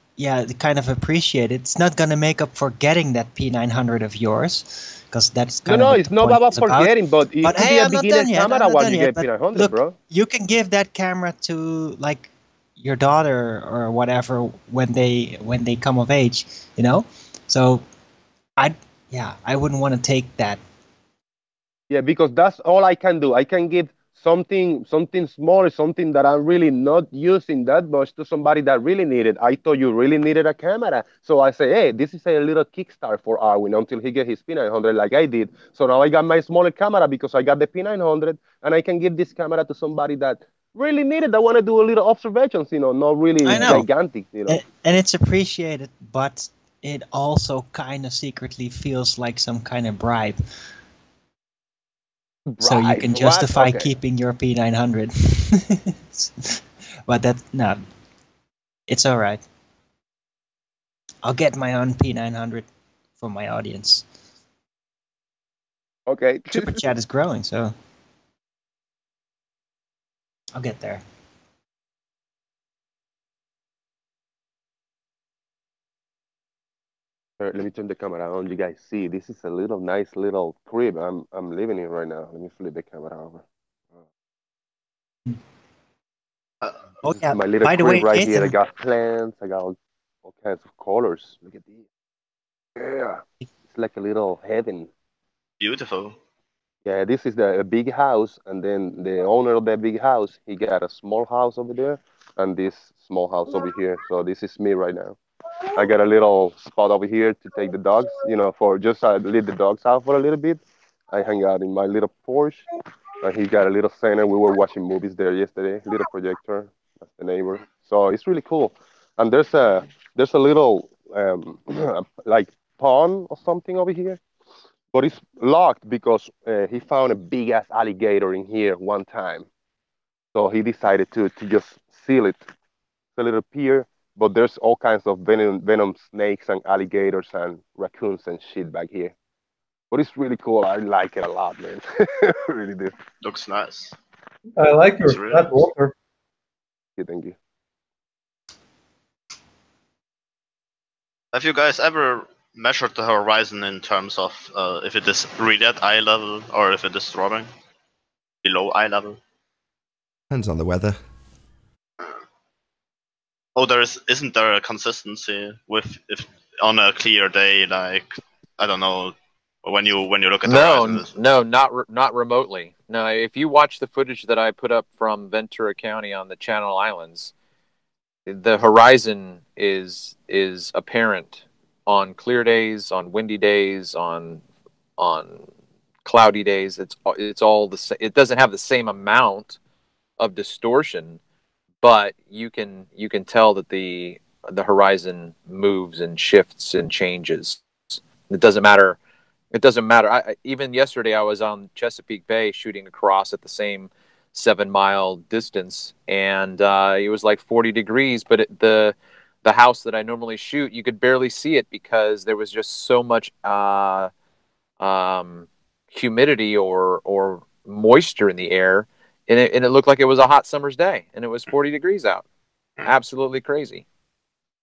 kind of appreciate it. It's not going to make up for getting that P900 of yours, because that's kind of it's not about forgetting, but it could be a beginner camera while you get P900, look, bro. You can give that camera to like your daughter or whatever when they come of age, So I wouldn't want to take that. Yeah, because that's all I can do. I can give something small, something that I'm really not using that much to somebody that really needed. I thought you really needed a camera. So I say, hey, this is a little kickstart for Arwin until he get his P900 like I did. So now I got my smaller camera because I got the P900, and I can give this camera to somebody that really needed. I want to do a little observations, not really gigantic, And it's appreciated, but it also kind of secretly feels like some kind of bribe. So you can justify keeping your P900. But it's all right. I'll get my own P900 for my audience. Okay. Super chat is growing, so I'll get there. Let me turn the camera on. You guys see, this is a nice little crib I'm living in right now. Let me flip the camera over. My little by the crib way, right Nathan, here. I got plants. I got all kinds of colors. Look at these. Yeah, it's like a little heaven. Beautiful. Yeah, this is a big house, and then the owner of that big house, he got a small house over there, and this small house over here. So this is me right now. I got a little spot over here to take the dogs, for just lead the dogs out for a little bit. I hang out in my little Porsche, and he got a little center. We were watching movies there yesterday. Little projector. That's the neighbor. So it's really cool. And there's a little like pond or something over here, but it's locked because he found a big ass alligator in here one time. So he decided to just seal it. It's a little pier, but there's all kinds of venom snakes and alligators and raccoons and shit back here. But it's really cool. I like it a lot, man. Really do. Looks nice. I like your It's really flat nice. water. Yeah, thank you. Have you guys ever measured the horizon in terms of if it is really at eye level or if it is dropping below eye level? Depends on the weather. Oh, isn't there a consistency with if on a clear day, like I don't know, when you look at the horizon? No, not remotely. No, if you watch the footage that I put up from Ventura County on the Channel Islands, the horizon is apparent on clear days, on windy days, on cloudy days. It's all the same. It doesn't have the same amount of distortion, but you can tell that the horizon moves and shifts and changes. It doesn't matter. It doesn't matter. Even yesterday, I was on Chesapeake Bay shooting across at the same 7-mile distance, and it was like 40 degrees. But the house that I normally shoot, you could barely see it because there was just so much humidity or moisture in the air, and it looked like it was a hot summer's day, and it was 40 degrees out. Absolutely crazy.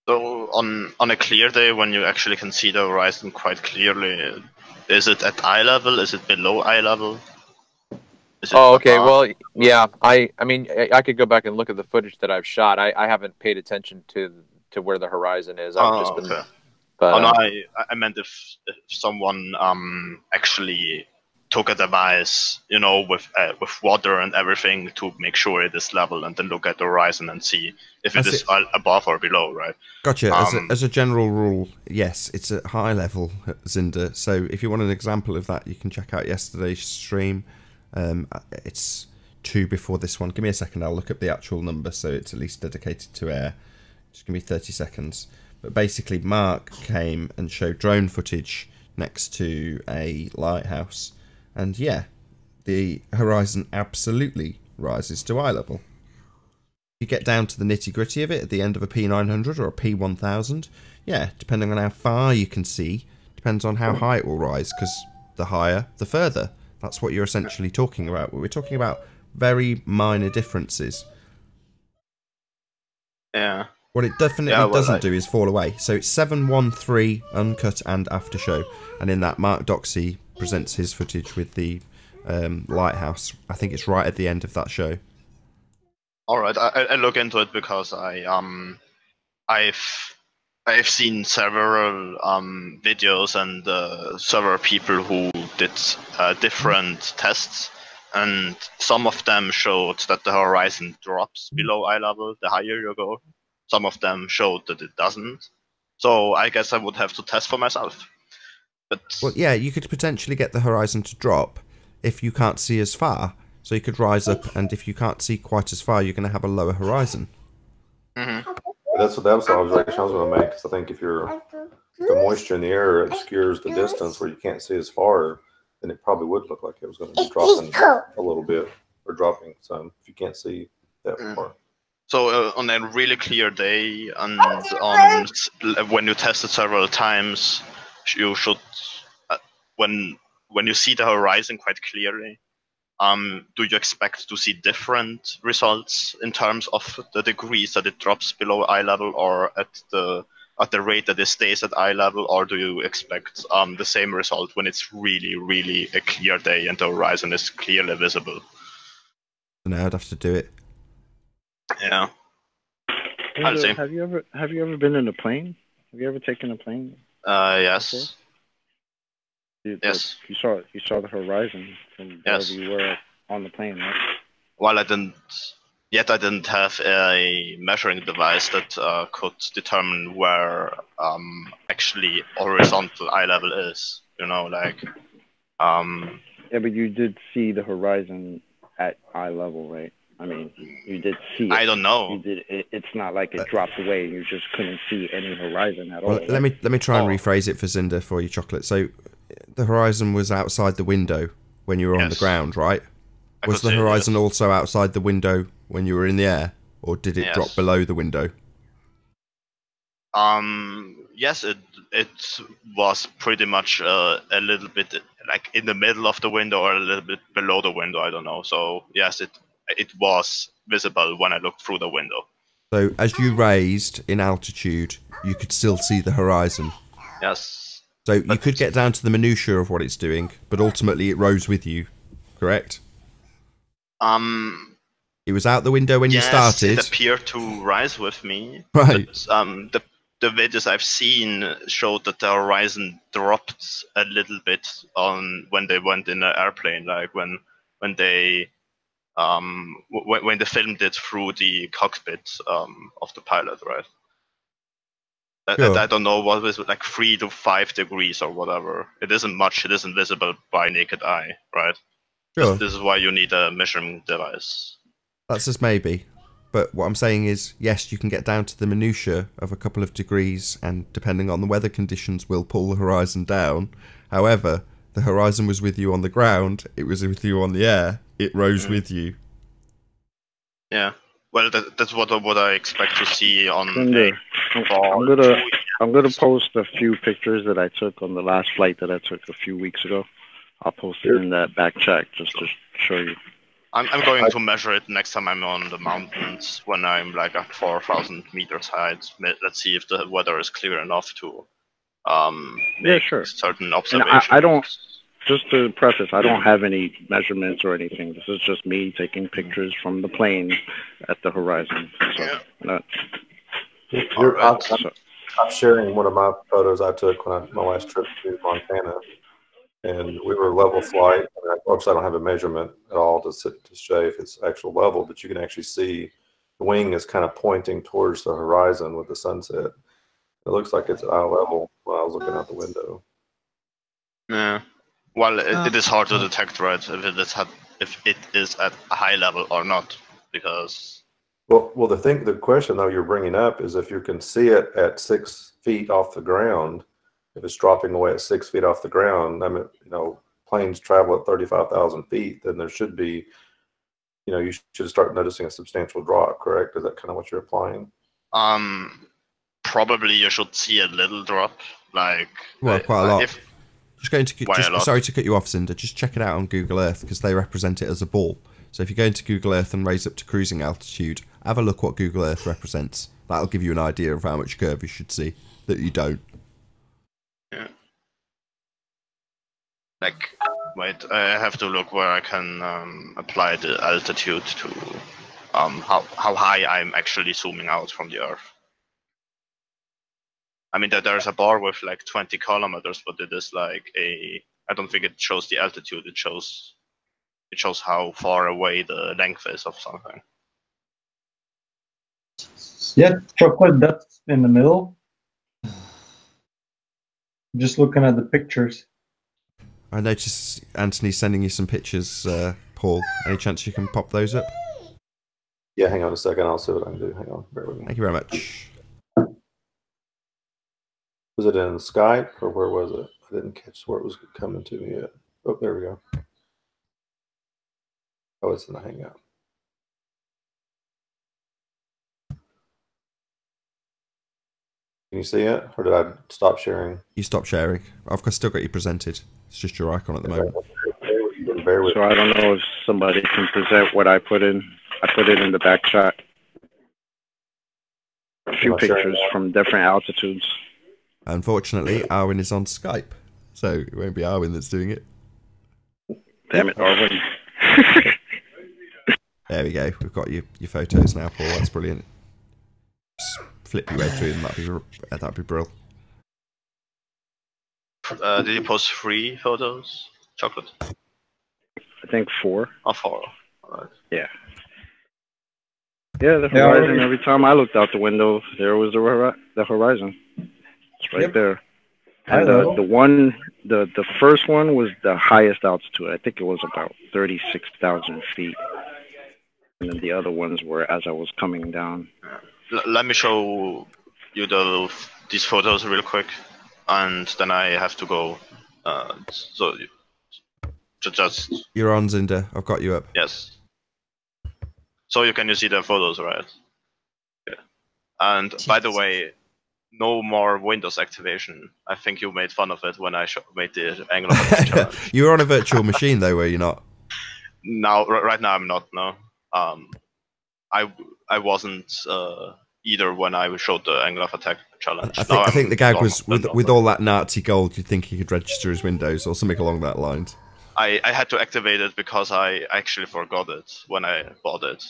So on a clear day, when you actually can see the horizon quite clearly, is it at eye level? Is it below eye level? Oh, okay. Well, yeah. I mean, I could go back and look at the footage that I've shot. I haven't paid attention to where the horizon is. I've just been. Okay. But, no, I meant if someone actually took a device, you know, with water and everything to make sure it is level, and then look at the horizon and see if it is above or below, right? Gotcha. As a general rule, yes, it's at high level, Zinda. So if you want an example of that, you can check out yesterday's stream. It's 2 before this one. Give me a second. I'll look up the actual number so it's at least dedicated to air. Just give me 30 seconds. But basically, Mark came and showed drone footage next to a lighthouse. And yeah, the horizon absolutely rises to eye level. If you get down to the nitty gritty of it at the end of a P900 or a P1000, yeah, depending on how far you can see, depends on how high it will rise, because the higher, the further. That's what you're essentially talking about. We're talking about very minor differences. Yeah. What it definitely doesn't do is fall away. So it's 713 uncut and after show, and in that Mark Doxey presents his footage with the lighthouse. I think it's right at the end of that show. All right, I look into it because I've seen several videos and several people who did different tests, and some of them showed that the horizon drops below eye level the higher you go. Some of them showed that it doesn't. So I guess I would have to test for myself. But well, yeah, you could potentially get the horizon to drop if you can't see as far. So you could rise up, and if you can't see quite as far, you're going to have a lower horizon. That was the observation I was going to make, because I think if the moisture in the air obscures the distance where you can't see as far, then it probably would look like it was going to be dropping a little bit, or dropping some if you can't see that far. So on a really clear day, and when you test it several times, you should, when you see the horizon quite clearly, do you expect to see different results in terms of the degrees that it drops below eye level, or at the rate that it stays at eye level, or do you expect the same result when it's really, really a clear day and the horizon is clearly visible? And I'd have to do it. Yeah. Have you ever been in a plane? Have you ever taken a plane? Yes. Yes. You saw the horizon from wherever you were on the plane, right? Well, I didn't have a measuring device that could determine where actually horizontal eye level is. You know, like Yeah, but you did see the horizon at eye level, right? I mean, you did see it. I don't know. You did. It's not like it dropped away and you just couldn't see any horizon at all. Well, let me try and rephrase it for Zinder for you, Chocolate. So, the horizon was outside the window when you were on the ground, right? Was the horizon also outside the window when you were in the air, or did it drop below the window? Yes, it was pretty much a little bit like in the middle of the window or a little bit below the window. I don't know. So yes, it was visible when I looked through the window. So as you raised in altitude, you could still see the horizon. Yes. So you could get down to the minutiae of what it's doing, but ultimately it rose with you, correct? It was out the window when you started. It appeared to rise with me. Right. But, the videos I've seen showed that the horizon dropped a little bit on when they went in the airplane, like when they filmed it through the cockpit of the pilot, right? Sure. I don't know what was it, like 3 to 5 degrees or whatever. It isn't much. It isn't visible by naked eye, right? Sure. This is why you need a measuring device. That's just maybe. But what I'm saying is, yes, you can get down to the minutiae of a couple of degrees, and depending on the weather conditions, will pull the horizon down. However, the horizon was with you on the ground, it was with you on the air, it rose with you. Yeah. Well, that's what I expect to see on I'm gonna post a few pictures that I took on the last flight that I took a few weeks ago. I'll post it in that back chat just to show you. I'm going to measure it next time I'm on the mountains when I'm like at 4,000 meters height. Let's see if the weather is clear enough to make certain observations. And I don't. Just to preface, I don't have any measurements or anything. This is just me taking pictures from the plane at the horizon. So, I'm sharing one of my photos I took when my last trip to Montana, and we were level flight. I mean, of course, I don't have a measurement at all to show if it's actual level, but you can actually see the wing is kind of pointing towards the horizon with the sunset. It looks like it's eye level when I was looking out the window. Yeah. Well, it is hard to detect, right, if it is at a high level or not, because. Well, the question though you're bringing up is if you can see it at 6 feet off the ground, if it's dropping away at 6 feet off the ground, I mean, planes travel at 35,000 feet, then there should be, you should start noticing a substantial drop, correct? Is that kind of what you're implying? Probably you should see a little drop, like. Well, quite a lot. Sorry to cut you off, Cinder. Just check it out on Google Earth because they represent it as a ball. So if you go into Google Earth and raise up to cruising altitude, have a look what Google Earth represents. That'll give you an idea of how much curve you should see that you don't. Yeah. Like, wait, I have to look where I can apply the altitude to how high I'm actually zooming out from the Earth. I mean, there's a bar with like 20 kilometers, but it is like I don't think it shows the altitude. It shows how far away the length is of something. Yeah, chocolate, that's in the middle. Just looking at the pictures. I noticed Anthony's sending you some pictures, Paul. Any chance you can pop those up? Yeah, hang on a second. I'll see what I can do. Hang on. Bear with me. Thank you very much. Was it in Skype or where was it? I didn't catch where it was coming to me yet. Oh, there we go. Oh, it's in the Hangout. Can you see it? Or did I stop sharing? You stopped sharing. I've still got you presented. It's just your icon at the moment. So I don't know if somebody can present what I put in. I put it in the back chat. A few pictures from different altitudes. Unfortunately, Arwin is on Skype, so it won't be Arwin that's doing it. Damn it, Arwin. There we go. We've got your photos now, Paul. That's brilliant. Just flip your way through them. That'd be brilliant. Did you post 3 photos, Chocolate? I think 4. Oh, 4. All right. Yeah. Yeah, the horizon. Every time I looked out the window, there was the horizon. It's right there. And the first one was the highest altitude. I think it was about 36,000 feet. And then the other ones were as I was coming down. Let me show you these photos real quick, and then I have to go. So just you're on, Zinder. I've got you up. Yes. So you can see the photos, right? Yeah. And by the way, no more Windows activation. I think you made fun of it when I made the Angular challenge. You were on a virtual machine though, were you not? Now, right now, I'm not. No. I wasn't either when I showed the Angular Attack challenge. I think the gag was with all that Nazi gold, you'd think he could register as Windows or something along that lines. I had to activate it because I actually forgot it when I bought it,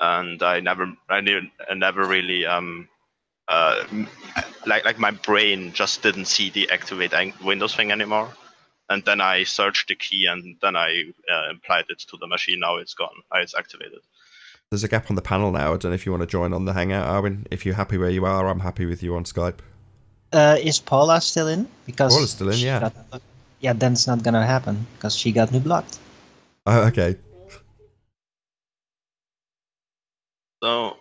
and I never really like my brain just didn't see the activate Windows thing anymore. And then I searched the key, and then I applied it to the machine. Now it's gone. It's activated. There's a gap on the panel now. I don't know if you want to join on the Hangout, Arwin. If you're happy where you are, I'm happy with you on Skype. Is Paula still in? Because Paula's still in, yeah. Yeah, then it's not gonna happen because she got me blocked. Oh, okay. So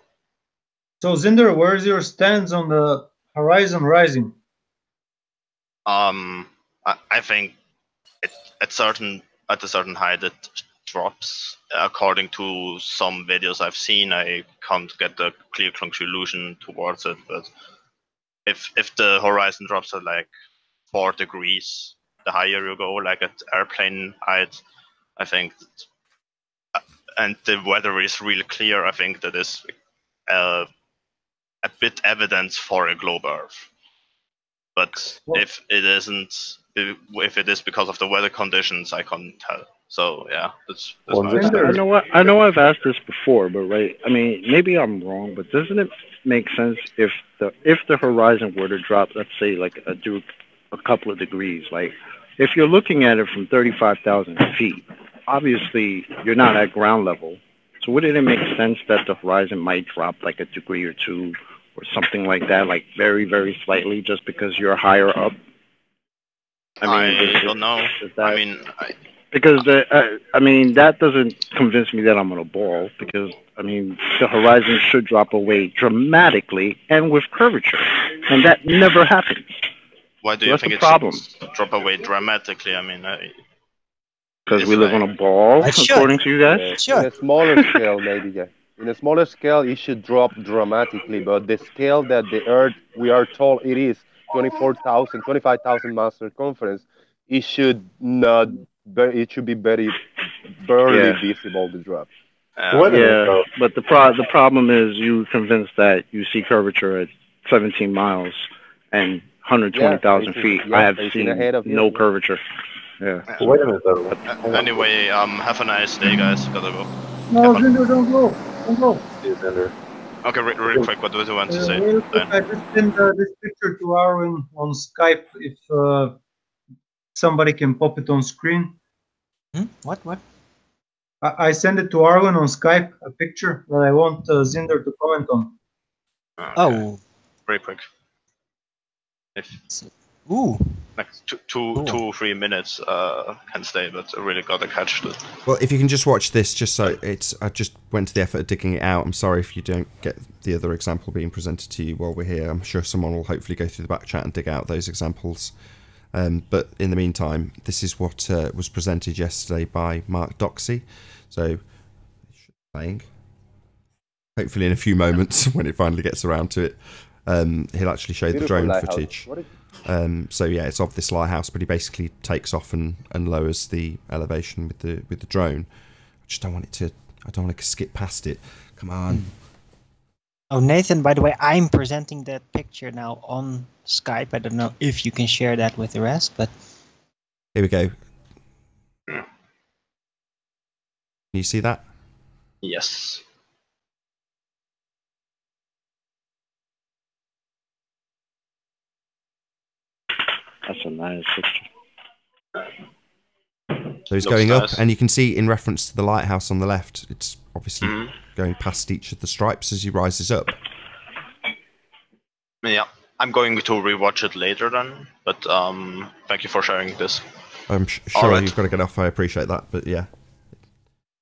Zinder, where's your stance on the Horizon Rising? I think at a certain height it drops. According to some videos I've seen, I can't get the clear conclusion towards it. But if the horizon drops at like 4 degrees, the higher you go, like at airplane height, I think, and the weather is really clear, I think that is a bit evidence for a globe Earth. But if it isn't, if it is because of the weather conditions, I can't tell. So yeah, that's I know I've asked this before, but I mean, maybe I'm wrong, but doesn't it make sense if the horizon were to drop, let's say like a couple of degrees, like if you're looking at it from 35,000 feet, obviously you're not at ground level. So wouldn't it make sense that the horizon might drop like a degree or two or something like that, like very, very slightly, just because you're higher up? I don't know. Because that doesn't convince me that I'm gonna ball, because the horizon should drop away dramatically and with curvature, and that never happens. Why do you think it should drop away dramatically? Because we live on a ball, according to you guys. In a smaller scale, maybe. Yeah. In a smaller scale, it should drop dramatically, but the scale that the Earth, we are told it is 25,000 miles circumference, it should not. It should be barely visible, the drop. But the problem is you convinced that you see curvature at 17 miles and 120,000 feet. I have seen no curvature. Yeah. Wait a minute, though. Anyway, have a nice day, guys. Gotta go. No, Zinder, don't go. Don't go. See you, Zinder. Okay, really quick, what do you want to say? Real quick, I just sent this picture to Arwin on Skype. If somebody can pop it on screen. What? I send it to Arwin on Skype, a picture that I want Zinder to comment on. Okay. Oh. Very quick. Ooh. Like 2-3 minutes can stay, but I really gotta catch it. Well, if you can just watch this, just so I just went to the effort of digging it out. I'm sorry if you don't get the other example being presented to you while we're here. I'm sure someone will hopefully go through the back chat and dig out those examples. But in the meantime, this is what was presented yesterday by Mark Doxey. So, playing. Hopefully in a few moments, when it finally gets around to it, he'll actually show the drone footage. So yeah, it's of this lighthouse, but he basically takes off and lowers the elevation with the drone. I just don't want it to. I don't want to skip past it. Come on. Oh, Nathan, by the way, I'm presenting that picture now on Skype. I don't know if you can share that with the rest, but here we go. Can you see that? Yes. That's a nice picture. So he's going up, and you can see in reference to the lighthouse on the left, it's obviously going past each of the stripes as he rises up. Yeah. I'm going to rewatch it later then. But thank you for sharing this. I'm sure you've got to get off. I appreciate that, but yeah.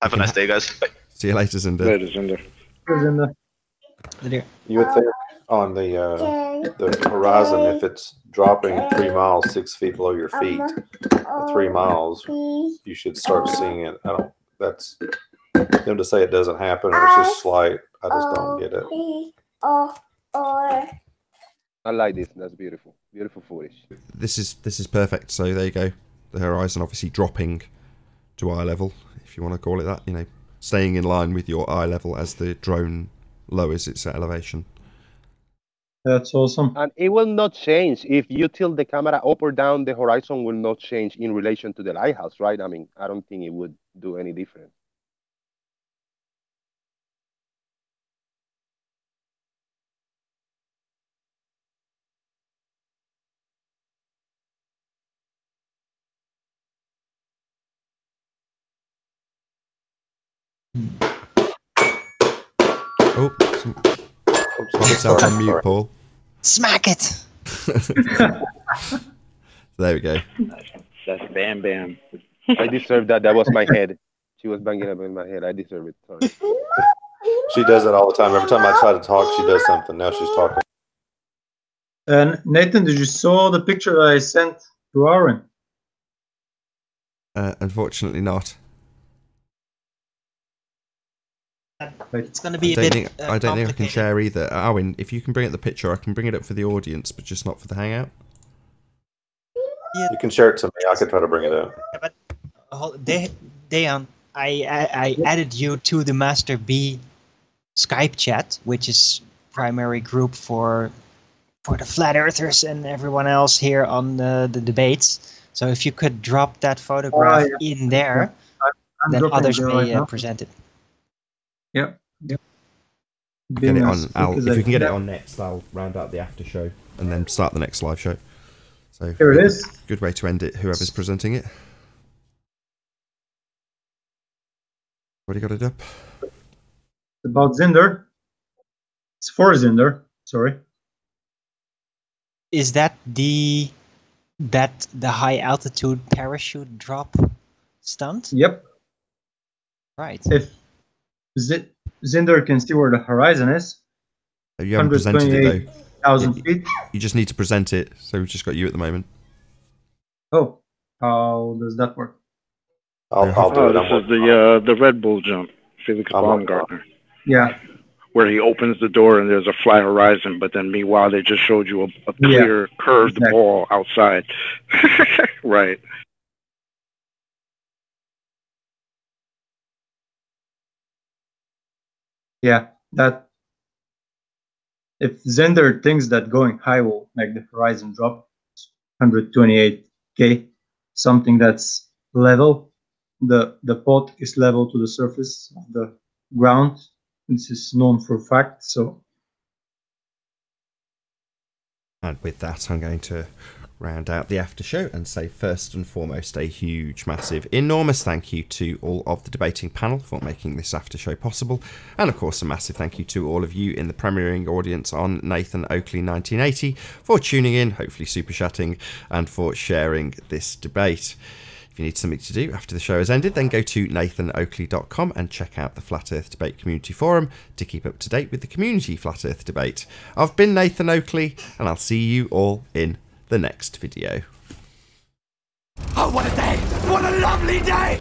Have a nice day, guys. Bye. See you later, Zinder. Later, Zinder. You would think on the horizon, if it's dropping 3 miles, 6 feet below your feet, 3 miles, you should start seeing it. That's them to say it doesn't happen or it's just slight. I just don't get it. I like this. That's beautiful. Beautiful footage. This is perfect. So there you go. The horizon obviously dropping to eye level, if you want to call it that. You know, staying in line with your eye level as the drone lowers its elevation. That's awesome. And it will not change if you tilt the camera up or down. The horizon will not change in relation to the lighthouse, right? I mean, I don't think it would do any different. Oh, yourself on mute, Paul. Smack it. There we go. That's Bam Bam. I deserve that. That was my head. She was banging up in my head. I deserve it. Sorry. She does it all the time. Every time I try to talk, she does something. Now she's talking. And Nathan, did you saw the picture that I sent to Aaron? Unfortunately not. It's going to be I don't think I can share either. Owen, if you can bring up the picture, I can bring it up for the audience, but just not for the hangout. Yeah. You can share it to me. I could try to bring it up. Yeah, but Dejan, I added you to the Master B Skype chat, which is primary group for the flat earthers and everyone else here on the debates. So if you could drop that photograph in there, then others may present it. Yep. Get it on. If we can get it on next, I'll round out the after show and then start the next live show. So here it is. Good way to end it. Whoever's presenting it. Already got it up. It's about Zinder. It's for Zinder. Sorry. Is that the high altitude parachute drop stunt? Yep. Right. If Zinder can see where the horizon is. You haven't presented it though. 128,000 feet. You just need to present it. So we've just got you at the moment. Oh, how does that work? I'll do it. This is the Red Bull jump, Felix Baumgartner. Yeah. Where he opens the door and there's a flat horizon, but then meanwhile they just showed you a clear curved wall outside. Right. Yeah, that if Zender thinks that going high will make the horizon drop 128K, something that's level, the pod is level to the surface of the ground. This is known for a fact. So, and with that, I'm going to round out the after show and say first and foremost a huge, massive, enormous thank you to all of the debating panel for making this after show possible, and of course a massive thank you to all of you in the premiering audience on Nathan Oakley 1980 for tuning in, hopefully super chatting, and for sharing this debate. If you need something to do after the show has ended, then go to nathanoakley.com and check out the Flat Earth Debate Community Forum to keep up to date with the community Flat Earth Debate. I've been Nathan Oakley, and I'll see you all in the next video. Oh, what a day! What a lovely day!